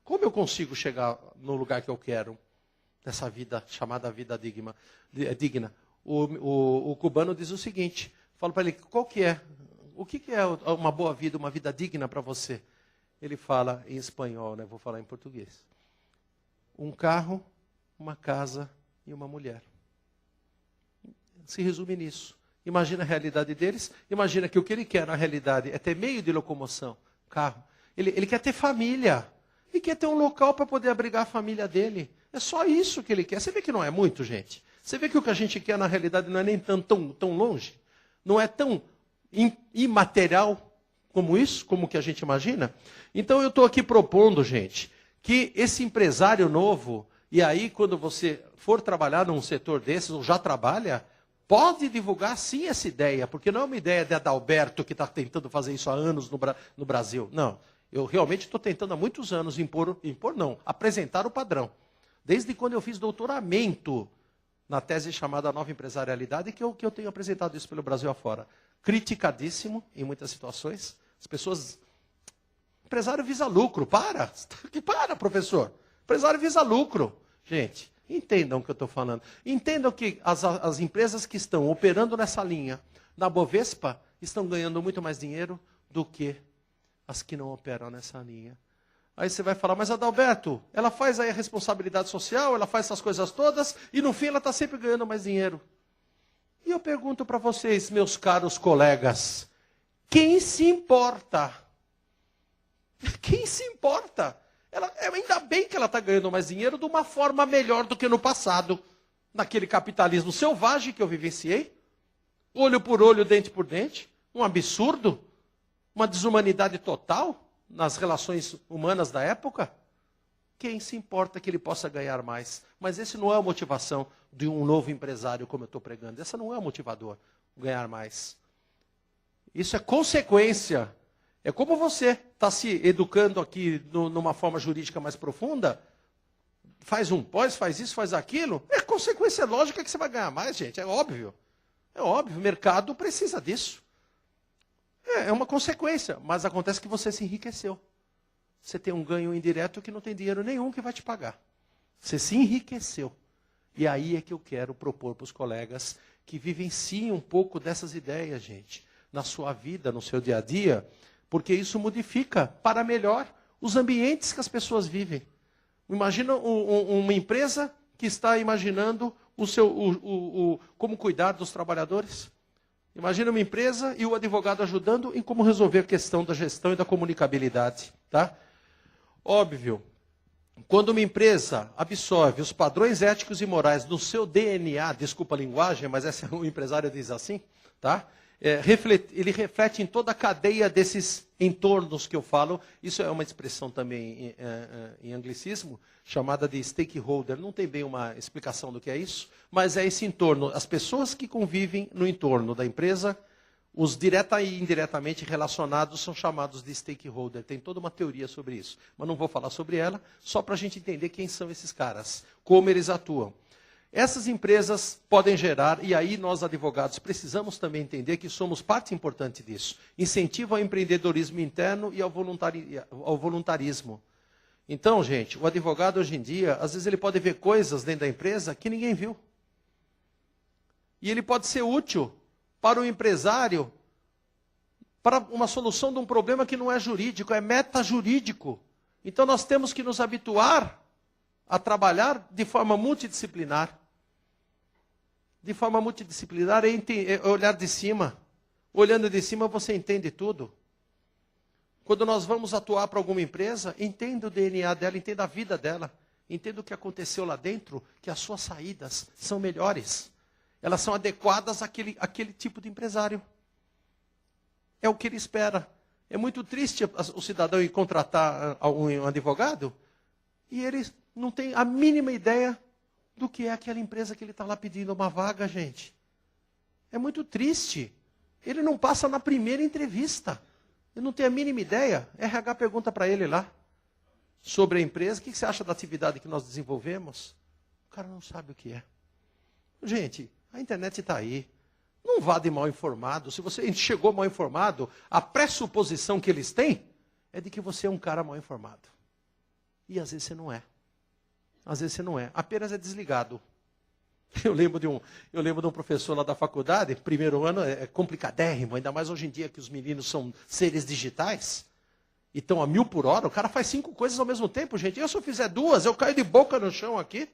Como eu consigo chegar no lugar que eu quero? Dessa vida chamada vida digna. O cubano diz o seguinte, falo para ele, o que é uma boa vida, uma vida digna para você? Ele fala em espanhol, né? Vou falar em português. Um carro, uma casa e uma mulher. Se resume nisso. Imagina a realidade deles, imagina que o que ele quer na realidade é ter meio de locomoção, carro. Ele quer ter família, ele quer ter um local para poder abrigar a família dele. É só isso que ele quer. Você vê que não é muito, gente? Você vê que o que a gente quer na realidade não é nem tão longe? Não é tão imaterial como isso, como que a gente imagina? Então eu estou aqui propondo, gente, que esse empresário novo, e aí quando você for trabalhar num setor desses, ou já trabalha, pode divulgar sim essa ideia, porque não é uma ideia de Adalberto que está tentando fazer isso há anos no Brasil. Não, eu realmente estou tentando há muitos anos apresentar o padrão. Desde quando eu fiz doutoramento na tese chamada Nova Empresarialidade, que eu tenho apresentado isso pelo Brasil afora. Criticadíssimo em muitas situações. As pessoas... Empresário visa lucro. Para, professor. Empresário visa lucro. Gente, entendam o que eu estou falando. Entendam que as empresas que estão operando nessa linha, na Bovespa, estão ganhando muito mais dinheiro do que as que não operam nessa linha. Aí você vai falar, mas Adalberto, ela faz aí a responsabilidade social, ela faz essas coisas todas, e no fim ela está sempre ganhando mais dinheiro. E eu pergunto para vocês, meus caros colegas, quem se importa? Quem se importa? Ainda bem que ela está ganhando mais dinheiro de uma forma melhor do que no passado. Naquele capitalismo selvagem que eu vivenciei. Olho por olho, dente por dente. Um absurdo. Uma desumanidade total nas relações humanas da época. Quem se importa que ele possa ganhar mais? Mas esse não é a motivação de um novo empresário, como eu estou pregando. Essa não é o motivador, ganhar mais. Isso é consequência. É como você está se educando aqui numa forma jurídica mais profunda, faz um pós, faz isso, faz aquilo, é consequência lógica que você vai ganhar mais, gente, é óbvio. É óbvio, o mercado precisa disso. É uma consequência, mas acontece que você se enriqueceu. Você tem um ganho indireto que não tem dinheiro nenhum que vai te pagar. Você se enriqueceu. E aí é que eu quero propor para os colegas que vivenciem um pouco dessas ideias, gente, na sua vida, no seu dia a dia, porque isso modifica para melhor os ambientes que as pessoas vivem. Imagina uma empresa que está imaginando como cuidar dos trabalhadores. Imagina uma empresa e o advogado ajudando em como resolver a questão da gestão e da comunicabilidade. Tá? Óbvio, quando uma empresa absorve os padrões éticos e morais no seu DNA, desculpa a linguagem, mas o empresário diz assim, tá? Ele reflete em toda a cadeia desses entornos que eu falo. Isso é uma expressão também em anglicismo, chamada de stakeholder. Não tem bem uma explicação do que é isso, mas é esse entorno. As pessoas que convivem no entorno da empresa, os direta e indiretamente relacionados são chamados de stakeholder. Tem toda uma teoria sobre isso, mas não vou falar sobre ela, só para a gente entender quem são esses caras, como eles atuam. Essas empresas podem gerar, e aí nós advogados precisamos também entender que somos parte importante disso. Incentivo ao empreendedorismo interno e ao voluntarismo. Então, gente, o advogado hoje em dia, às vezes ele pode ver coisas dentro da empresa que ninguém viu. E ele pode ser útil para o empresário, para uma solução de um problema que não é jurídico, é metajurídico. Então nós temos que nos habituar a trabalhar de forma multidisciplinar. De forma multidisciplinar é olhar de cima. Olhando de cima você entende tudo. Quando nós vamos atuar para alguma empresa, entenda o DNA dela, entenda a vida dela. Entenda o que aconteceu lá dentro, que as suas saídas são melhores. Elas são adequadas àquele tipo de empresário. É o que ele espera. É muito triste o cidadão ir contratar um advogado e ele não tem a mínima ideia do que é aquela empresa que ele está lá pedindo uma vaga, gente. É muito triste. Ele não passa na primeira entrevista. Ele não tem a mínima ideia. RH pergunta para ele lá sobre a empresa. O que você acha da atividade que nós desenvolvemos? O cara não sabe o que é. Gente, a internet está aí. Não vá de mal informado. Se você chegou mal informado, a pressuposição que eles têm é de que você é um cara mal informado. E às vezes você não é. Às vezes você não é. Apenas é desligado. Eu lembro de um professor lá da faculdade, primeiro ano é complicadérrimo, ainda mais hoje em dia que os meninos são seres digitais, e estão a 1000 por hora, o cara faz 5 coisas ao mesmo tempo, gente. Eu, se eu fizer 2, eu caio de boca no chão aqui.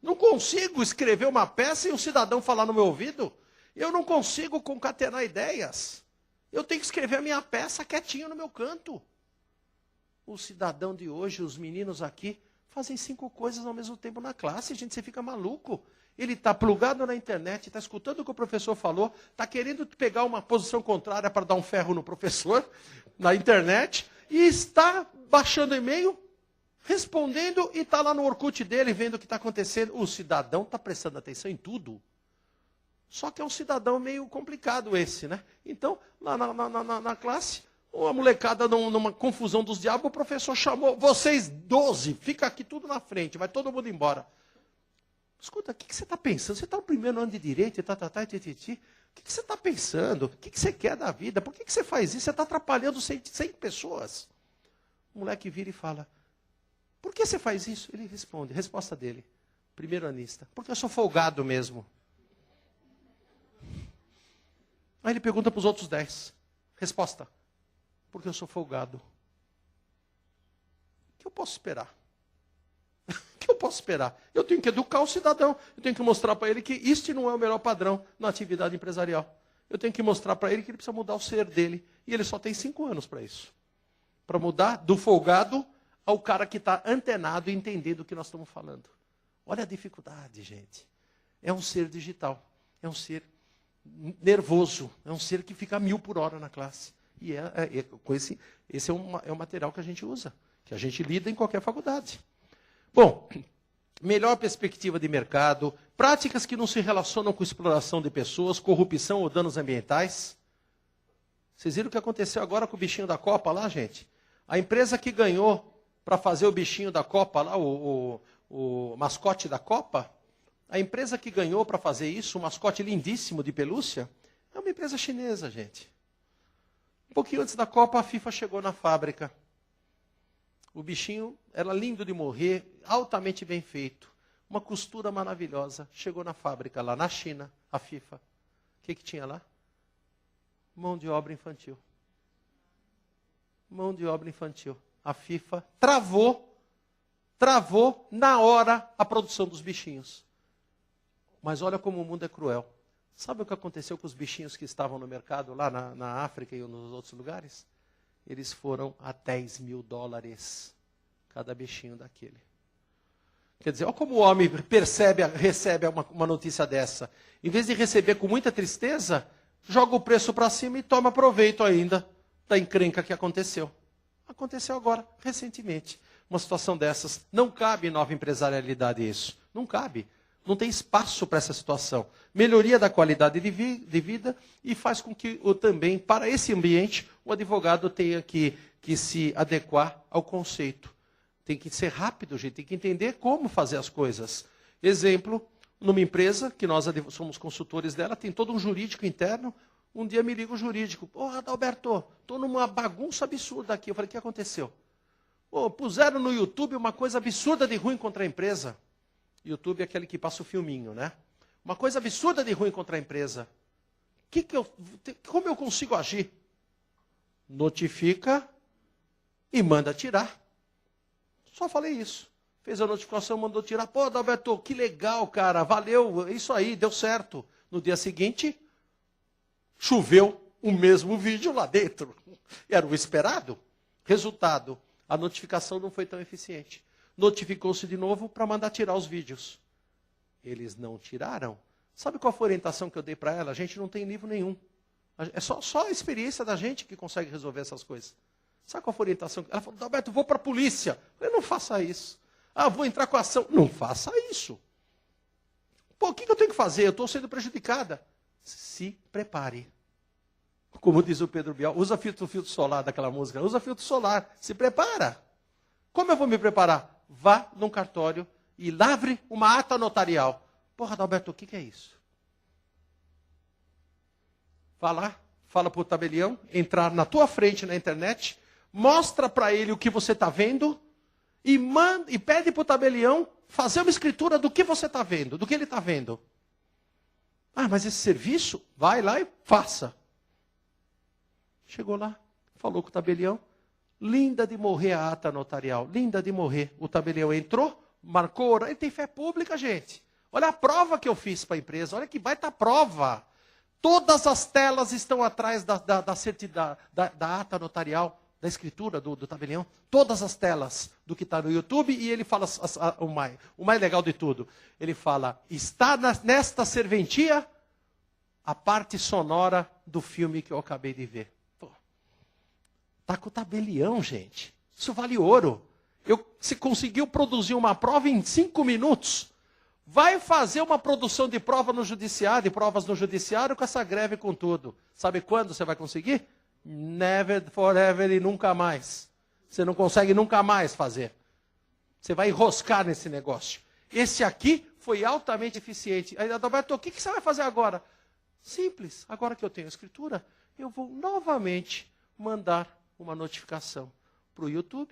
Não consigo escrever uma peça e um cidadão falar no meu ouvido. Eu não consigo concatenar ideias. Eu tenho que escrever a minha peça quietinho no meu canto. O cidadão de hoje, os meninos aqui, fazem 5 coisas ao mesmo tempo na classe. Gente, você fica maluco. Ele está plugado na internet, está escutando o que o professor falou, está querendo pegar uma posição contrária para dar um ferro no professor, na internet, e está baixando e-mail, respondendo, e está lá no Orkut dele, vendo o que está acontecendo. O cidadão está prestando atenção em tudo. Só que é um cidadão meio complicado esse, né? Então, lá na classe, a molecada numa confusão dos diabos, o professor chamou, vocês 12, fica aqui tudo na frente, vai todo mundo embora. Escuta, o que você está pensando? Você está no primeiro ano de direito, tititi. O que você está pensando? O que você quer da vida? Por que você faz isso? Você está atrapalhando 100 pessoas. O moleque vira e fala, por que você faz isso? Ele responde, resposta dele, primeiro anista, porque eu sou folgado mesmo. Aí ele pergunta para os outros 10, resposta, porque eu sou folgado. O que eu posso esperar? O que eu posso esperar? Eu tenho que educar o cidadão. Eu tenho que mostrar para ele que este não é o melhor padrão na atividade empresarial. Eu tenho que mostrar para ele que ele precisa mudar o ser dele. E ele só tem 5 anos para isso. Para mudar do folgado ao cara que está antenado e entendendo o que nós estamos falando. Olha a dificuldade, gente. É um ser digital. É um ser nervoso. É um ser que fica a 1000 por hora na classe. E esse é um material que a gente usa. Que a gente lida em qualquer faculdade. Bom, melhor perspectiva de mercado, práticas que não se relacionam com exploração de pessoas, corrupção ou danos ambientais. Vocês viram o que aconteceu agora com o bichinho da Copa lá, gente? A empresa que ganhou para fazer o bichinho da Copa lá, o mascote da Copa, a empresa que ganhou para fazer isso, um mascote lindíssimo de pelúcia, é uma empresa chinesa, gente. Um pouquinho antes da Copa, a FIFA chegou na fábrica. O bichinho era lindo de morrer, altamente bem feito. Uma costura maravilhosa. Chegou na fábrica lá na China, a FIFA. O que tinha lá? Mão de obra infantil. Mão de obra infantil. A FIFA travou na hora a produção dos bichinhos. Mas olha como o mundo é cruel. Sabe o que aconteceu com os bichinhos que estavam no mercado lá na África e nos outros lugares? Eles foram a $10.000 cada bichinho daquele. Quer dizer, olha como o homem recebe uma notícia dessa. Em vez de receber com muita tristeza, joga o preço para cima e toma proveito ainda da encrenca que aconteceu. Aconteceu agora, recentemente. Uma situação dessas. Não cabe em nova empresarialidade isso. Não cabe. Não tem espaço para essa situação. Melhoria da qualidade de vida e faz com que também, para esse ambiente, o advogado tenha que se adequar ao conceito. Tem que ser rápido, gente. Tem que entender como fazer as coisas. Exemplo, numa empresa, que nós somos consultores dela, tem todo um jurídico interno. Um dia me liga o jurídico. Ô, Adalberto, estou numa bagunça absurda aqui. Eu falei, o que aconteceu? Puseram no YouTube uma coisa absurda de ruim contra a empresa. YouTube é aquele que passa o filminho, né? Uma coisa absurda de ruim contra a empresa. Como eu consigo agir? Notifica e manda tirar. Só falei isso. Fez a notificação, mandou tirar. Pô, Adalberto, que legal, cara. Valeu, isso aí, deu certo. No dia seguinte, choveu o mesmo vídeo lá dentro. Era o esperado. Resultado, a notificação não foi tão eficiente. Notificou-se de novo para mandar tirar os vídeos. Eles não tiraram. Sabe qual foi a orientação que eu dei para ela? A gente não tem livro nenhum. É só a experiência da gente que consegue resolver essas coisas. Sabe qual foi a orientação? Ela falou, Adalberto, vou para a polícia. Eu falei, não faça isso. Vou entrar com a ação. Não faça isso. Pô, o que eu tenho que fazer? Eu estou sendo prejudicada. Se prepare. Como diz o Pedro Bial, usa filtro solar daquela música. Usa filtro solar. Se prepara. Como eu vou me preparar? Vá num cartório e lavre uma ata notarial. Porra, Adalberto, o que é isso? Vá lá, fala para o tabelião, entrar na tua frente na internet, mostra para ele o que você está vendo e pede para o tabelião fazer uma escritura do que você está vendo, do que ele está vendo. Mas esse serviço, vai lá e faça. Chegou lá, falou com o tabelião, linda de morrer a ata notarial, linda de morrer. O tabelião entrou, marcou, ele tem fé pública, gente. Olha a prova que eu fiz para a empresa, olha que baita prova. Todas as telas estão atrás da certidão, da ata notarial, da escritura do tabelião. Todas as telas do que está no YouTube. E ele fala o mais legal de tudo. Ele fala, está nesta serventia a parte sonora do filme que eu acabei de ver. Está com o tabelião, gente. Isso vale ouro. Você conseguiu produzir uma prova em 5 minutos. Vai fazer uma produção de prova no judiciário, de provas no judiciário com essa greve com tudo. Sabe quando você vai conseguir? Never, forever e nunca mais. Você não consegue nunca mais fazer. Você vai enroscar nesse negócio. Esse aqui foi altamente eficiente. Aí, Adalberto, o que você vai fazer agora? Simples. Agora que eu tenho a escritura, eu vou novamente mandar uma notificação para o YouTube.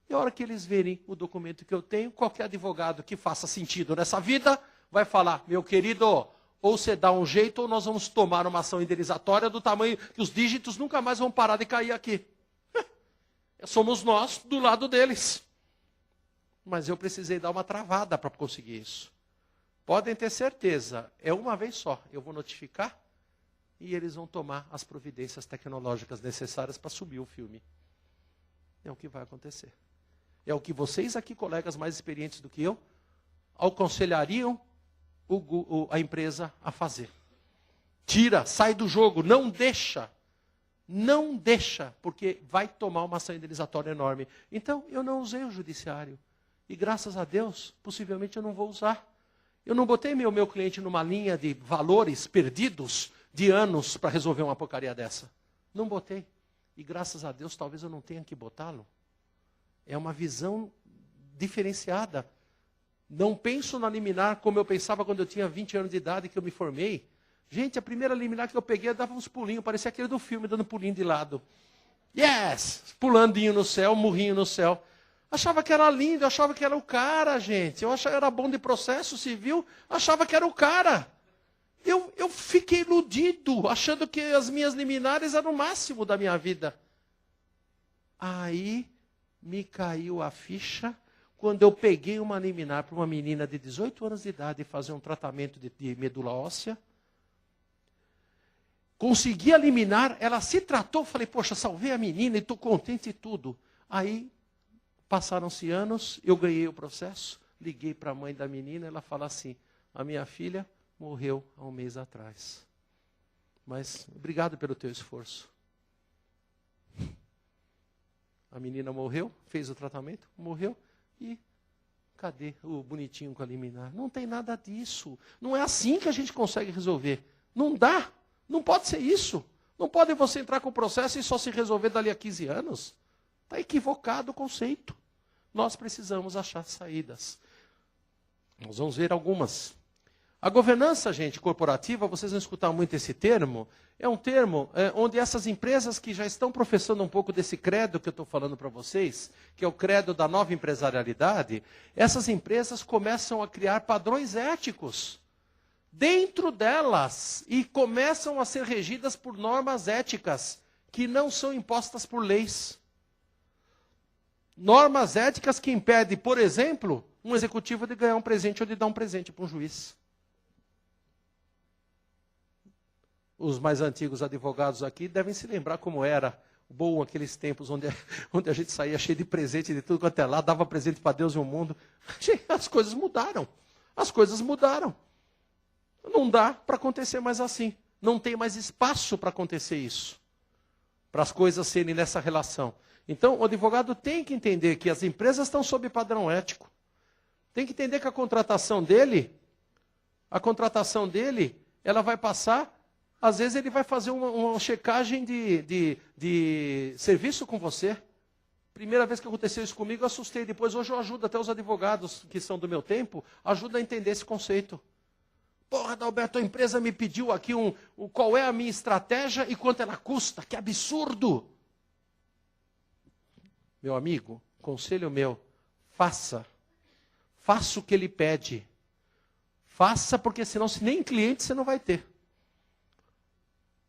E a hora que eles verem o documento que eu tenho, qualquer advogado que faça sentido nessa vida, vai falar, meu querido, ou você dá um jeito, ou nós vamos tomar uma ação indenizatória do tamanho que os dígitos nunca mais vão parar de cair aqui. Somos nós do lado deles. Mas eu precisei dar uma travada para conseguir isso. Podem ter certeza, é uma vez só. Eu vou notificar e eles vão tomar as providências tecnológicas necessárias para subir o filme. É o que vai acontecer. É o que vocês aqui, colegas mais experientes do que eu, aconselhariam a empresa a fazer. Tira, sai do jogo, não deixa. Não deixa, porque vai tomar uma ação indenizatória enorme. Então, eu não usei o judiciário. E graças a Deus, possivelmente eu não vou usar. Eu não botei meu cliente numa linha de valores perdidos de anos para resolver uma porcaria dessa. Não botei. E graças a Deus, talvez eu não tenha que botá-lo. É uma visão diferenciada. Não penso na liminar como eu pensava quando eu tinha 20 anos de idade, que eu me formei. Gente, a primeira liminar que eu peguei, eu dava uns pulinhos, parecia aquele do filme, dando pulinho de lado. Yes! Pulandinho no céu, murrinho no céu. Achava que era lindo, achava que era o cara, gente. Eu achava que era bom de processo civil, achava que era o cara. Eu fiquei iludido, achando que as minhas liminares eram o máximo da minha vida. Aí me caiu a ficha quando eu peguei uma liminar para uma menina de 18 anos de idade fazer um tratamento de medula óssea. Consegui eliminar, ela se tratou, falei, poxa, salvei a menina e estou contente e tudo. Aí, passaram-se anos, eu ganhei o processo, liguei para a mãe da menina, ela fala assim, a minha filha morreu há um mês atrás. Mas, obrigado pelo teu esforço. A menina morreu, fez o tratamento, morreu, e cadê o bonitinho com a liminar? Não tem nada disso. Não é assim que a gente consegue resolver. Não dá. Não pode ser isso. Não pode você entrar com o processo e só se resolver dali a 15 anos. Está equivocado o conceito. Nós precisamos achar saídas. Nós vamos ver algumas. A governança, gente, corporativa, vocês vão escutar muito esse termo, é um termo onde essas empresas que já estão professando um pouco desse credo que eu estou falando para vocês, que é o credo da nova empresarialidade, essas empresas começam a criar padrões éticos dentro delas e começam a ser regidas por normas éticas que não são impostas por leis. Normas éticas que impedem, por exemplo, um executivo de ganhar um presente ou de dar um presente para um juiz. Os mais antigos advogados aqui devem se lembrar como era bom aqueles tempos onde a gente saía cheio de presente de tudo quanto é lá, dava presente para Deus e o mundo. As coisas mudaram. As coisas mudaram. Não dá para acontecer mais assim. Não tem mais espaço para acontecer isso. Para as coisas serem nessa relação. Então, o advogado tem que entender que as empresas estão sob padrão ético. Tem que entender que a contratação dele, ela vai passar. Às vezes ele vai fazer uma checagem de serviço com você. Primeira vez que aconteceu isso comigo, eu assustei. Depois, hoje eu ajudo até os advogados que são do meu tempo, ajudo a entender esse conceito. Porra, Adalberto, a empresa me pediu aqui qual é a minha estratégia e quanto ela custa. Que absurdo! Meu amigo, conselho meu, faça. Faça o que ele pede. Faça, porque senão nem cliente você não vai ter.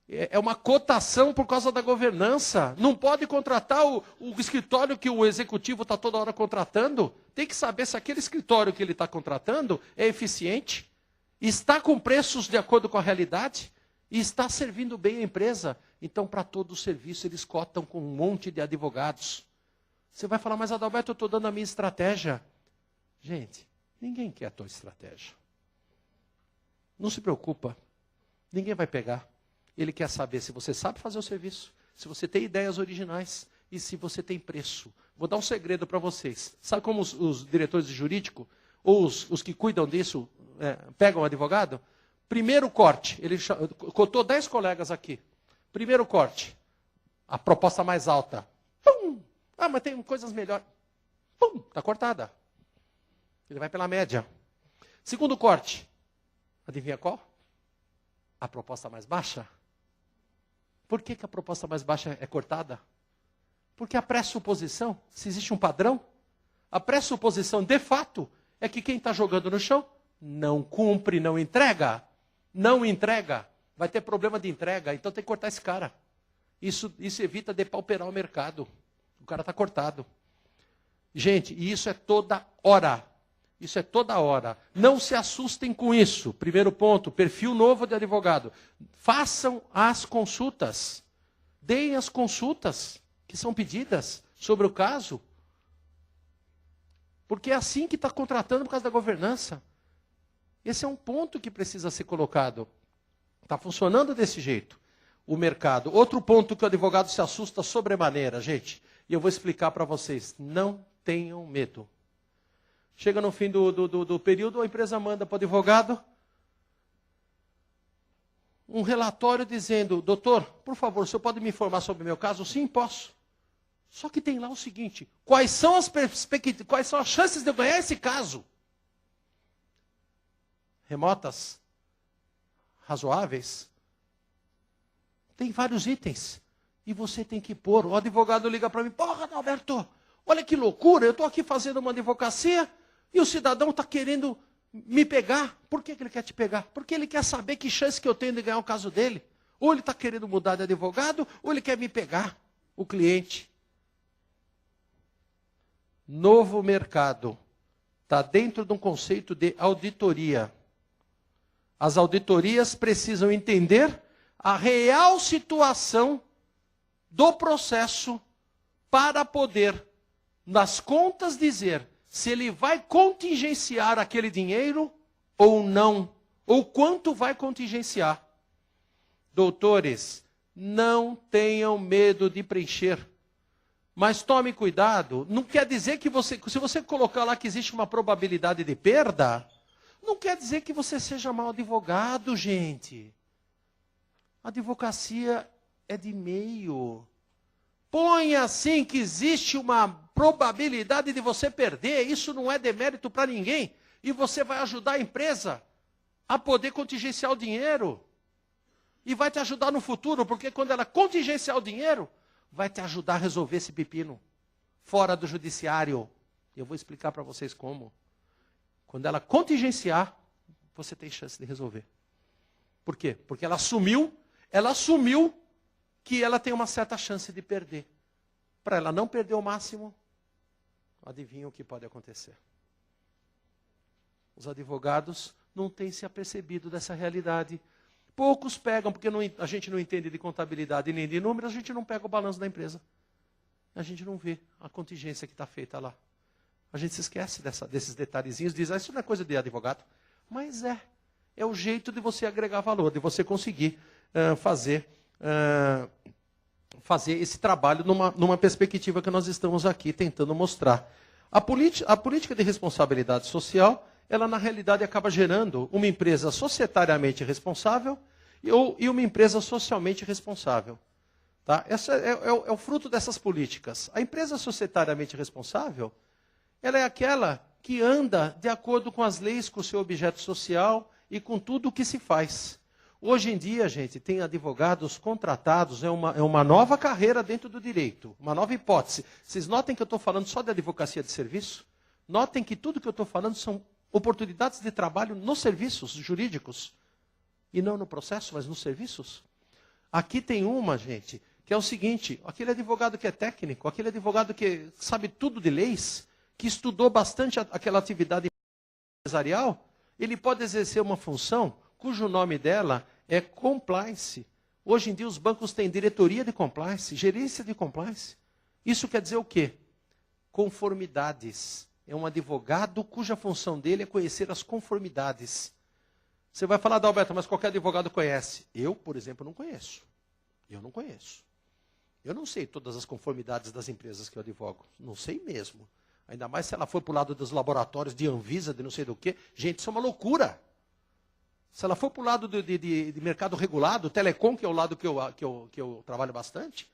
É uma cotação por causa da governança. Não pode contratar o escritório que o executivo está toda hora contratando. Tem que saber se aquele escritório que ele está contratando é eficiente, está com preços de acordo com a realidade e está servindo bem a empresa. Então, para todo o serviço, eles cotam com um monte de advogados. Você vai falar, mas Adalberto, eu estou dando a minha estratégia. Gente, ninguém quer a tua estratégia. Não se preocupa. Ninguém vai pegar. Ele quer saber se você sabe fazer o serviço, se você tem ideias originais e se você tem preço. Vou dar um segredo para vocês. Sabe como os diretores de jurídico, ou os que cuidam disso, pegam o advogado? Primeiro corte, ele cotou 10 colegas aqui. Primeiro corte, a proposta mais alta. Pum! Ah, mas tem coisas melhores. Pum! Está cortada. Ele vai pela média. Segundo corte, adivinha qual? A proposta mais baixa. Por que a proposta mais baixa é cortada? Porque a pressuposição, se existe um padrão, a pressuposição de fato é que quem está jogando no chão não cumpre, não entrega. Não entrega. Vai ter problema de entrega, então tem que cortar esse cara. Isso evita depauperar o mercado. O cara está cortado. Gente, e isso é toda hora. Isso é toda hora. Não se assustem com isso. Primeiro ponto, perfil novo de advogado. Façam as consultas. Deem as consultas que são pedidas sobre o caso. Porque é assim que está contratando por causa da governança. Esse é um ponto que precisa ser colocado. Está funcionando desse jeito o mercado. Outro ponto que o advogado se assusta sobremaneira, gente. E eu vou explicar para vocês. Não tenham medo. Chega no fim do período, a empresa manda para o advogado um relatório dizendo, doutor, por favor, o senhor pode me informar sobre o meu caso? Sim, posso. Só que tem lá o seguinte, quais são as chances de eu ganhar esse caso? Remotas? Razoáveis? Tem vários itens. E você tem que pôr. O advogado liga para mim, porra, Alberto, olha que loucura, eu estou aqui fazendo uma advocacia e o cidadão está querendo me pegar. Por que ele quer te pegar? Porque ele quer saber que chance que eu tenho de ganhar o caso dele. Ou ele está querendo mudar de advogado, ou ele quer me pegar, o cliente. Novo mercado. Está dentro de um conceito de auditoria. As auditorias precisam entender a real situação do processo para poder, nas contas, dizer se ele vai contingenciar aquele dinheiro ou não, ou quanto vai contingenciar. Doutores, não tenham medo de preencher. Mas tome cuidado, não quer dizer que se você colocar lá que existe uma probabilidade de perda, não quer dizer que você seja mau advogado, gente. A advocacia é de meio. Põe assim que existe uma probabilidade de você perder, isso não é demérito para ninguém, e você vai ajudar a empresa a poder contingenciar o dinheiro. E vai te ajudar no futuro, porque quando ela contingenciar o dinheiro, vai te ajudar a resolver esse pepino. Fora do judiciário. Eu vou explicar para vocês como. Quando ela contingenciar, você tem chance de resolver. Por quê? Porque ela assumiu que ela tem uma certa chance de perder. Para ela não perder o máximo, adivinha o que pode acontecer. Os advogados não têm se apercebido dessa realidade. Poucos pegam, porque a gente não entende de contabilidade nem de números, a gente não pega o balanço da empresa. A gente não vê a contingência que está feita lá. A gente se esquece desses detalhezinhos, diz, isso não é coisa de advogado. Mas é o jeito de você agregar valor, de você conseguir fazer esse trabalho numa perspectiva que nós estamos aqui tentando mostrar. A política de responsabilidade social, ela na realidade acaba gerando uma empresa societariamente responsável e uma empresa socialmente responsável. Tá? Essa é o fruto dessas políticas. A empresa societariamente responsável, ela é aquela que anda de acordo com as leis, com o seu objeto social e com tudo o que se faz. Hoje em dia, gente, tem advogados contratados, é uma nova carreira dentro do direito, uma nova hipótese. Vocês notem que eu estou falando só de advocacia de serviço? Notem que tudo que eu estou falando são oportunidades de trabalho nos serviços jurídicos. E não no processo, mas nos serviços. Aqui tem uma, gente, que é o seguinte, aquele advogado que é técnico, aquele advogado que sabe tudo de leis, que estudou bastante aquela atividade empresarial, ele pode exercer uma função cujo nome dela é compliance. Hoje em dia os bancos têm diretoria de compliance, gerência de compliance. Isso quer dizer o quê? Conformidades. É um advogado cuja função dele é conhecer as conformidades. Você vai falar, Adalberto, mas qualquer advogado conhece. Eu, por exemplo, não conheço. Eu não conheço. Eu não sei todas as conformidades das empresas que eu advogo. Não sei mesmo. Ainda mais se ela for para o lado dos laboratórios de Anvisa, de não sei do quê. Gente, isso é uma loucura. Se ela for para o lado de mercado regulado, telecom, que é o lado que eu trabalho bastante,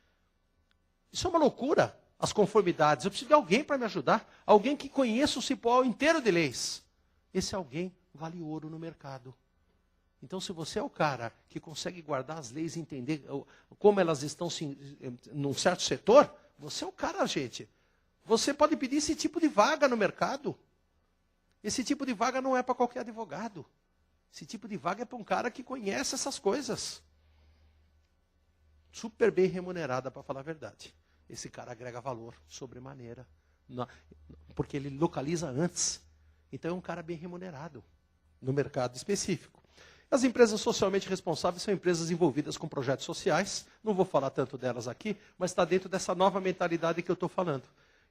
isso é uma loucura, as conformidades. Eu preciso de alguém para me ajudar, alguém que conheça o cipoal inteiro de leis. Esse alguém vale ouro no mercado. Então, se você é o cara que consegue guardar as leis e entender como elas estão num certo setor, você é o cara, gente. Você pode pedir esse tipo de vaga no mercado. Esse tipo de vaga não é para qualquer advogado. Esse tipo de vaga é para um cara que conhece essas coisas. Super bem remunerada, para falar a verdade. Esse cara agrega valor sobremaneira. Porque ele localiza antes. Então é um cara bem remunerado no mercado específico. As empresas socialmente responsáveis são empresas envolvidas com projetos sociais. Não vou falar tanto delas aqui, mas está dentro dessa nova mentalidade que eu estou falando.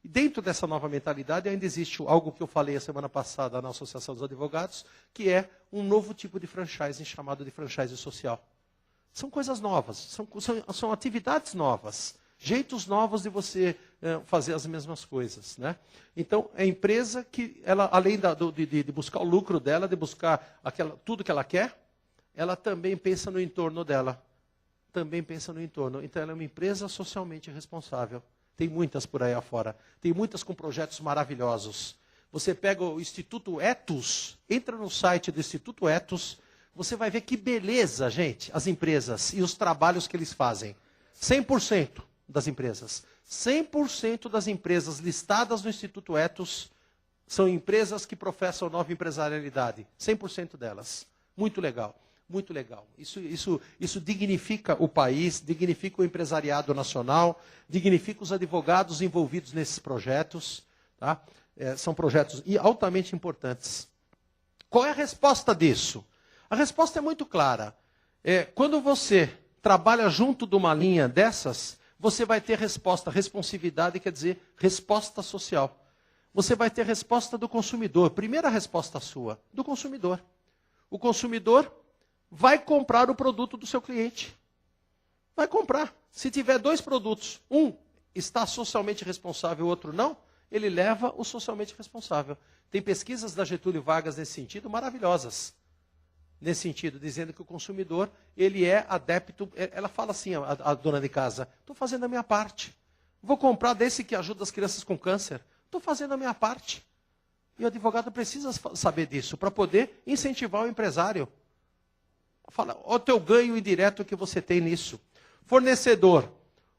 E dentro dessa nova mentalidade ainda existe algo que eu falei a semana passada na Associação dos Advogados, que é um novo tipo de franchising chamado de franchise social. São coisas novas, são atividades novas, jeitos novos de você fazer as mesmas coisas. Né? Então, é a empresa que, ela, além de buscar o lucro dela, de buscar tudo que ela quer, ela também pensa no entorno dela. Também pensa no entorno. Então, ela é uma empresa socialmente responsável. Tem muitas por aí afora. Tem muitas com projetos maravilhosos. Você pega o Instituto Etos, entra no site do Instituto Etos, você vai ver que beleza, gente, as empresas e os trabalhos que eles fazem. 100% das empresas. 100% das empresas listadas no Instituto Etos são empresas que professam nova empresarialidade. 100% delas. Muito legal. Muito legal. Isso dignifica o país, dignifica o empresariado nacional, dignifica os advogados envolvidos nesses projetos. Tá? São projetos altamente importantes. Qual é a resposta disso? A resposta é muito clara. Quando você trabalha junto de uma linha dessas, você vai ter resposta. Responsividade quer dizer resposta social. Você vai ter resposta do consumidor. Primeira resposta sua, do consumidor. O consumidor vai comprar o produto do seu cliente. Vai comprar. Se tiver 2 produtos, um está socialmente responsável, o outro não, ele leva o socialmente responsável. Tem pesquisas da Getúlio Vargas nesse sentido, maravilhosas. Nesse sentido, dizendo que o consumidor, ele é adepto, ela fala assim, a dona de casa, estou fazendo a minha parte. Vou comprar desse que ajuda as crianças com câncer. Estou fazendo a minha parte. E o advogado precisa saber disso para poder incentivar o empresário. Fala, o teu ganho indireto que você tem nisso. Fornecedor.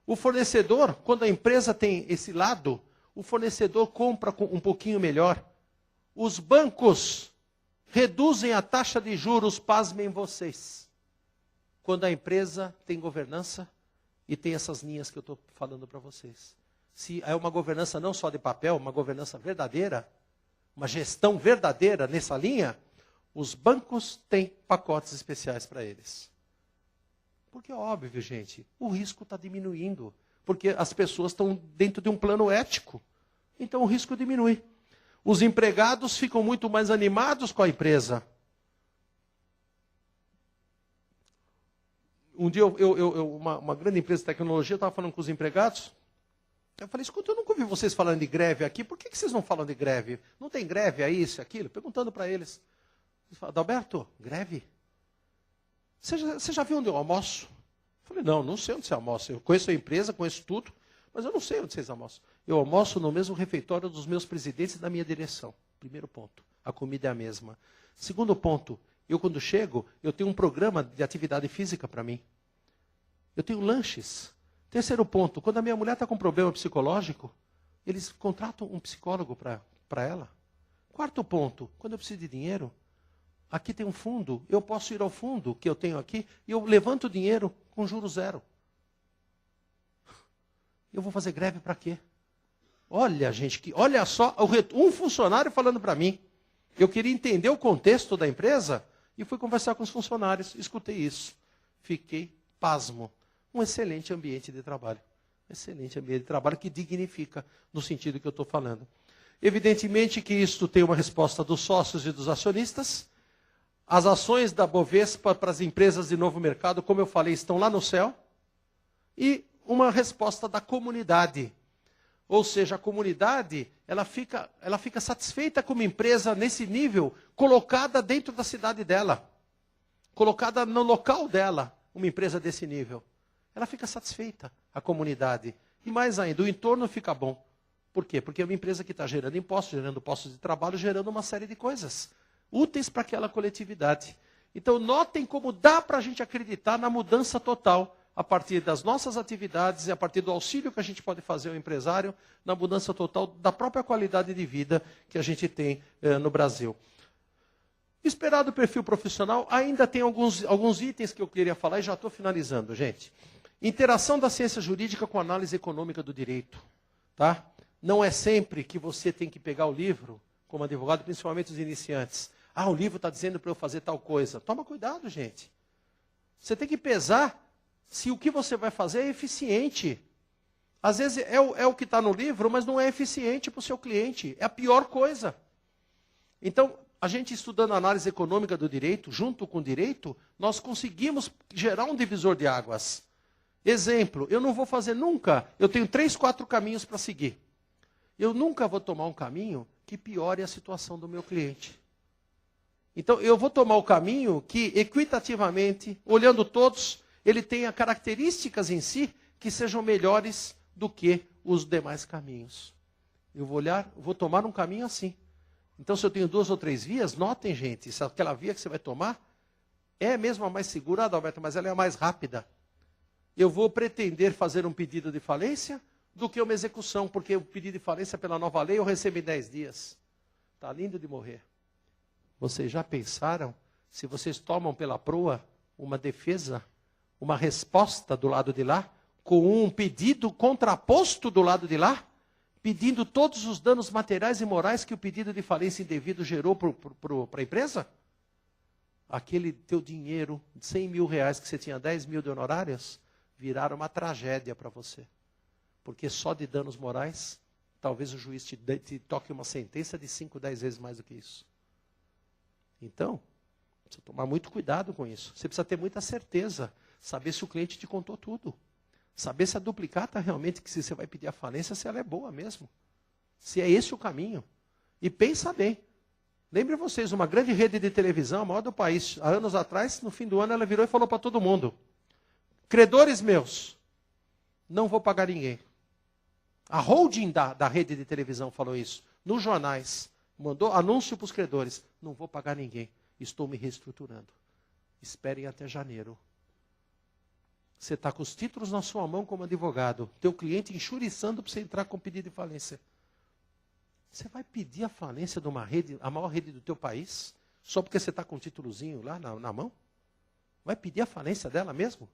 O fornecedor, quando a empresa tem esse lado, o fornecedor compra um pouquinho melhor. Os bancos reduzem a taxa de juros, pasmem vocês. Quando a empresa tem governança e tem essas linhas que eu estou falando para vocês. Se é uma governança não só de papel, uma governança verdadeira, uma gestão verdadeira nessa linha, os bancos têm pacotes especiais para eles. Porque é óbvio, gente, o risco está diminuindo. Porque as pessoas estão dentro de um plano ético. Então o risco diminui. Os empregados ficam muito mais animados com a empresa. Um dia, uma grande empresa de tecnologia, eu estava falando com os empregados. Eu falei, escuta, eu nunca ouvi vocês falando de greve aqui. Por que vocês não falam de greve? Não tem greve aí, isso e aquilo? Perguntando para eles. Eles falam, Adalberto, greve? Você já viu onde eu almoço? Eu falei, não sei onde você almoça. Eu conheço a empresa, conheço tudo, mas eu não sei onde vocês almoçam. Eu almoço no mesmo refeitório dos meus presidentes e da minha direção. Primeiro ponto, a comida é a mesma. Segundo ponto, eu quando chego, eu tenho um programa de atividade física para mim. Eu tenho lanches. Terceiro ponto, quando a minha mulher está com problema psicológico, eles contratam um psicólogo para ela. Quarto ponto, quando eu preciso de dinheiro, aqui tem um fundo, eu posso ir ao fundo que eu tenho aqui e eu levanto o dinheiro com juros zero. Eu vou fazer greve para quê? Olha, gente, olha só, um funcionário falando para mim. Eu queria entender o contexto da empresa e fui conversar com os funcionários. Escutei isso. Fiquei pasmo. Um excelente ambiente de trabalho. Excelente ambiente de trabalho que dignifica no sentido que eu estou falando. Evidentemente que isto tem uma resposta dos sócios e dos acionistas. As ações da Bovespa para as empresas de novo mercado, como eu falei, estão lá no céu. E uma resposta da comunidade. Ou seja, a comunidade ela fica satisfeita com uma empresa nesse nível, colocada dentro da cidade dela. Colocada no local dela, uma empresa desse nível. Ela fica satisfeita, a comunidade. E mais ainda, o entorno fica bom. Por quê? Porque é uma empresa que está gerando impostos, gerando postos de trabalho, gerando uma série de coisas úteis para aquela coletividade. Então, notem como dá para a gente acreditar na mudança total, a partir das nossas atividades e a partir do auxílio que a gente pode fazer ao empresário, na mudança total da própria qualidade de vida que a gente tem no Brasil. Esperado o perfil profissional, ainda tem alguns itens que eu queria falar e já estou finalizando, gente. Interação da ciência jurídica com a análise econômica do direito. Tá? Não é sempre que você tem que pegar o livro, como advogado, principalmente os iniciantes. O livro está dizendo para eu fazer tal coisa. Toma cuidado, gente. Você tem que pesar se o que você vai fazer é eficiente. Às vezes é o que está no livro, mas não é eficiente para o seu cliente. É a pior coisa. Então, a gente estudando a análise econômica do direito, junto com o direito, nós conseguimos gerar um divisor de águas. Exemplo, eu não vou fazer nunca, eu tenho 3, 4 caminhos para seguir. Eu nunca vou tomar um caminho que piore a situação do meu cliente. Então, eu vou tomar o caminho que, equitativamente, olhando todos, ele tenha características em si que sejam melhores do que os demais caminhos. Eu vou tomar um caminho assim. Então, se eu tenho 2 ou 3 vias, notem, gente, se aquela via que você vai tomar é mesmo a mais segura, Adalberto, mas ela é a mais rápida. Eu vou pretender fazer um pedido de falência do que uma execução, porque o pedido de falência pela nova lei eu recebo em 10 dias. Está lindo de morrer. Vocês já pensaram, se vocês tomam pela proa uma defesa, uma resposta do lado de lá, com um pedido contraposto do lado de lá, pedindo todos os danos materiais e morais que o pedido de falência indevido gerou para a empresa? Aquele teu dinheiro, 100 mil reais que você tinha 10 mil de honorários, viraram uma tragédia para você. Porque só de danos morais, talvez o juiz te toque uma sentença de 5, 10 vezes mais do que isso. Então, precisa tomar muito cuidado com isso. Você precisa ter muita certeza, saber se o cliente te contou tudo. Saber se a duplicata realmente, que se você vai pedir a falência, se ela é boa mesmo. Se é esse o caminho. E pensa bem. Lembre vocês, uma grande rede de televisão, a maior do país, há anos atrás, no fim do ano, ela virou e falou para todo mundo: credores meus, não vou pagar ninguém. A holding da rede de televisão falou isso. Nos jornais. Mandou anúncio para os credores. Não vou pagar ninguém. Estou me reestruturando. Esperem até janeiro. Você está com os títulos na sua mão como advogado. Teu cliente enxuriçando para você entrar com pedido de falência. Você vai pedir a falência de uma rede, a maior rede do teu país, só porque você está com um títulozinho lá na mão? Vai pedir a falência dela mesmo?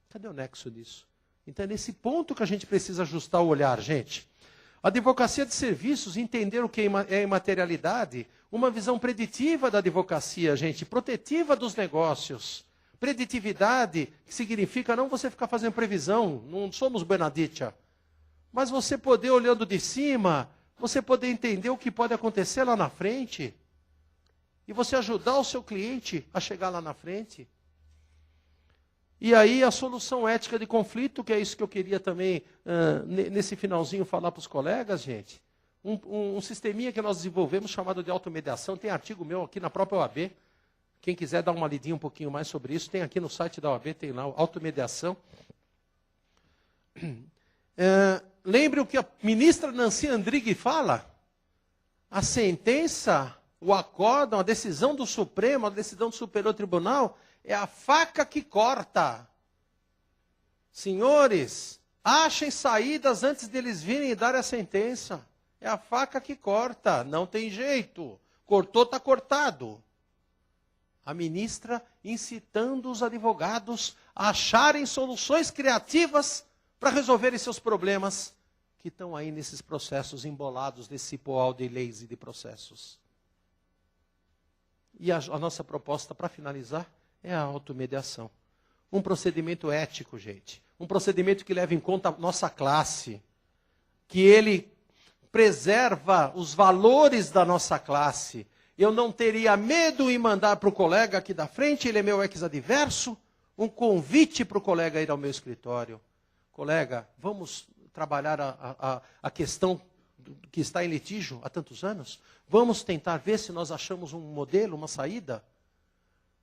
Cadê o nexo disso? Então é nesse ponto que a gente precisa ajustar o olhar, gente. A advocacia de serviços, entender o que é imaterialidade, uma visão preditiva da advocacia, gente, protetiva dos negócios. Preditividade, que significa não você ficar fazendo previsão, não somos Benaditia. Mas você poder, olhando de cima, você poder entender o que pode acontecer lá na frente. E você ajudar o seu cliente a chegar lá na frente. E aí a solução ética de conflito, que é isso que eu queria também, nesse finalzinho, falar para os colegas, gente. Um sisteminha que nós desenvolvemos chamado de automediação. Tem artigo meu aqui na própria OAB. Quem quiser dar uma lidinha um pouquinho mais sobre isso, tem aqui no site da OAB, tem lá, automediação. Lembre o que a ministra Nancy Andrighi fala? A sentença, o acórdão, a decisão do Supremo, a decisão do Superior Tribunal, é a faca que corta. Senhores, achem saídas antes deles virem e darem a sentença. É a faca que corta, não tem jeito. Cortou, está cortado. A ministra incitando os advogados a acharem soluções criativas para resolverem seus problemas que estão aí nesses processos embolados, desse poal de leis e de processos. E a nossa proposta, para finalizar, é a automediação. Um procedimento ético, gente. Um procedimento que leva em conta a nossa classe. Que ele preserva os valores da nossa classe. Eu não teria medo em mandar para o colega aqui da frente, ele é meu ex-adverso, um convite para o colega ir ao meu escritório. Colega, vamos trabalhar a questão que está em litígio há tantos anos? Vamos tentar ver se nós achamos um modelo, uma saída?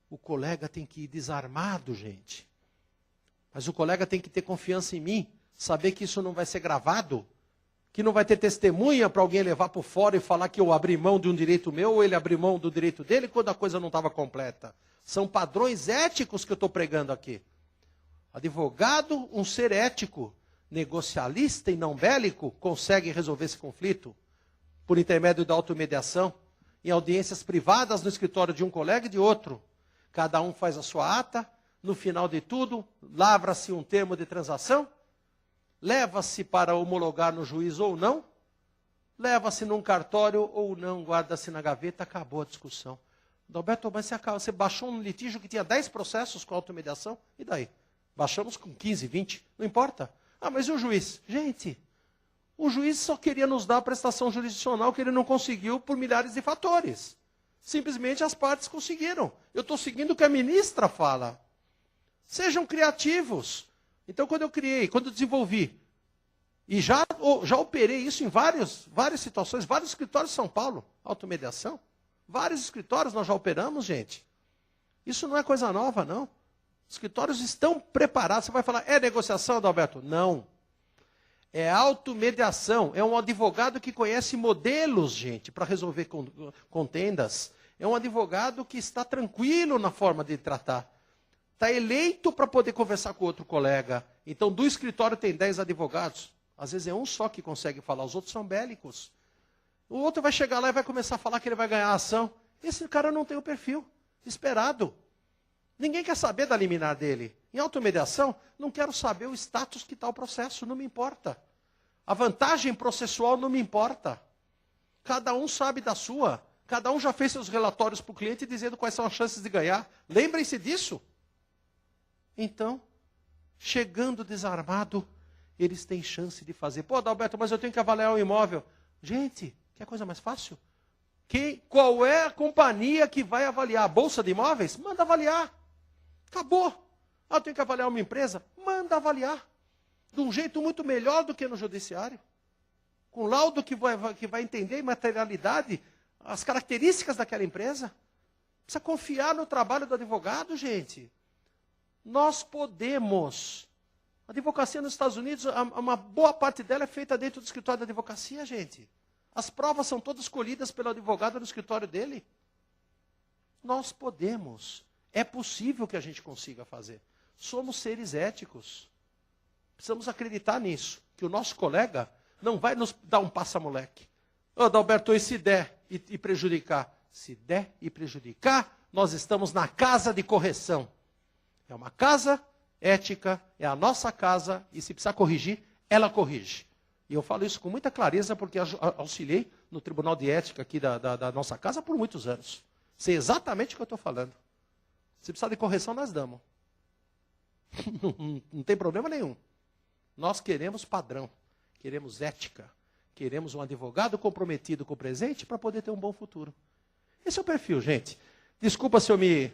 O colega tem que ir desarmado, gente. Mas o colega tem que ter confiança em mim, saber que isso não vai ser gravado, que não vai ter testemunha para alguém levar por fora e falar que eu abri mão de um direito meu ou ele abriu mão do direito dele quando a coisa não estava completa. São padrões éticos que eu estou pregando aqui. Advogado, um ser ético, negocialista e não bélico, consegue resolver esse conflito por intermédio da automediação, em audiências privadas no escritório de um colega e de outro. Cada um faz a sua ata, no final de tudo, lavra-se um termo de transação, leva-se para homologar no juiz ou não, leva-se num cartório ou não, guarda-se na gaveta, acabou a discussão. Adalberto, mas você baixou um litígio que tinha 10 processos com automediação, e daí? Baixamos com 15, 20, não importa. Ah, mas e o juiz? Gente, o juiz só queria nos dar a prestação jurisdicional que ele não conseguiu por milhares de fatores. Simplesmente as partes conseguiram. Eu estou seguindo o que a ministra fala. Sejam criativos. Então, quando eu desenvolvi, e já operei isso em várias situações, vários escritórios de São Paulo, automediação, vários escritórios nós já operamos, gente. Isso não é coisa nova, não. Os escritórios estão preparados. Você vai falar, é negociação, Adalberto? Não. É automediação. É um advogado que conhece modelos, gente, para resolver contendas. É um advogado que está tranquilo na forma de tratar. Está eleito para poder conversar com outro colega. Então, do escritório tem 10 advogados. Às vezes é um só que consegue falar, os outros são bélicos. O outro vai chegar lá e vai começar a falar que ele vai ganhar a ação. Esse cara não tem o perfil esperado. Ninguém quer saber da liminar dele. Em automediação, não quero saber o status que está o processo, não me importa. A vantagem processual não me importa. Cada um sabe da sua. Cada um já fez seus relatórios para o cliente dizendo quais são as chances de ganhar. Lembrem-se disso. Então, chegando desarmado, eles têm chance de fazer. Pô, Adalberto, mas eu tenho que avaliar o imóvel. Gente, quer coisa mais fácil? Qual é a companhia que vai avaliar? A Bolsa de Imóveis? Manda avaliar. Acabou. Ah, eu tenho que avaliar uma empresa? Manda avaliar. De um jeito muito melhor do que no judiciário. Com laudo que vai entender a materialidade, as características daquela empresa. Precisa confiar no trabalho do advogado, gente. Nós podemos. A advocacia nos Estados Unidos, uma boa parte dela é feita dentro do escritório da advocacia, gente. As provas são todas escolhidas pelo advogado no escritório dele. Nós podemos. É possível que a gente consiga fazer. Somos seres éticos. Precisamos acreditar nisso. Que o nosso colega não vai nos dar um passa-moleque. Ô, Adalberto, e se der e prejudicar? Se der e prejudicar, nós estamos na casa de correção. É uma casa ética, é a nossa casa, e se precisar corrigir, ela corrige. E eu falo isso com muita clareza, porque auxiliei no Tribunal de Ética aqui da nossa casa por muitos anos. Sei exatamente o que eu estou falando. Se precisar de correção, nós damos. Não tem problema nenhum. Nós queremos padrão, queremos ética, queremos um advogado comprometido com o presente para poder ter um bom futuro. Esse é o perfil, gente. Desculpa se eu me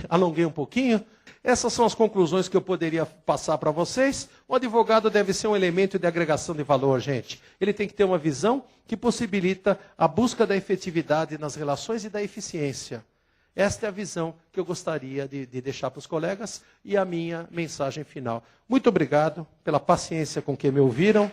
alonguei um pouquinho. Essas são as conclusões que eu poderia passar para vocês. O advogado deve ser um elemento de agregação de valor, gente. Ele tem que ter uma visão que possibilita a busca da efetividade nas relações e da eficiência. Esta é a visão que eu gostaria de deixar para os colegas e a minha mensagem final. Muito obrigado pela paciência com que me ouviram.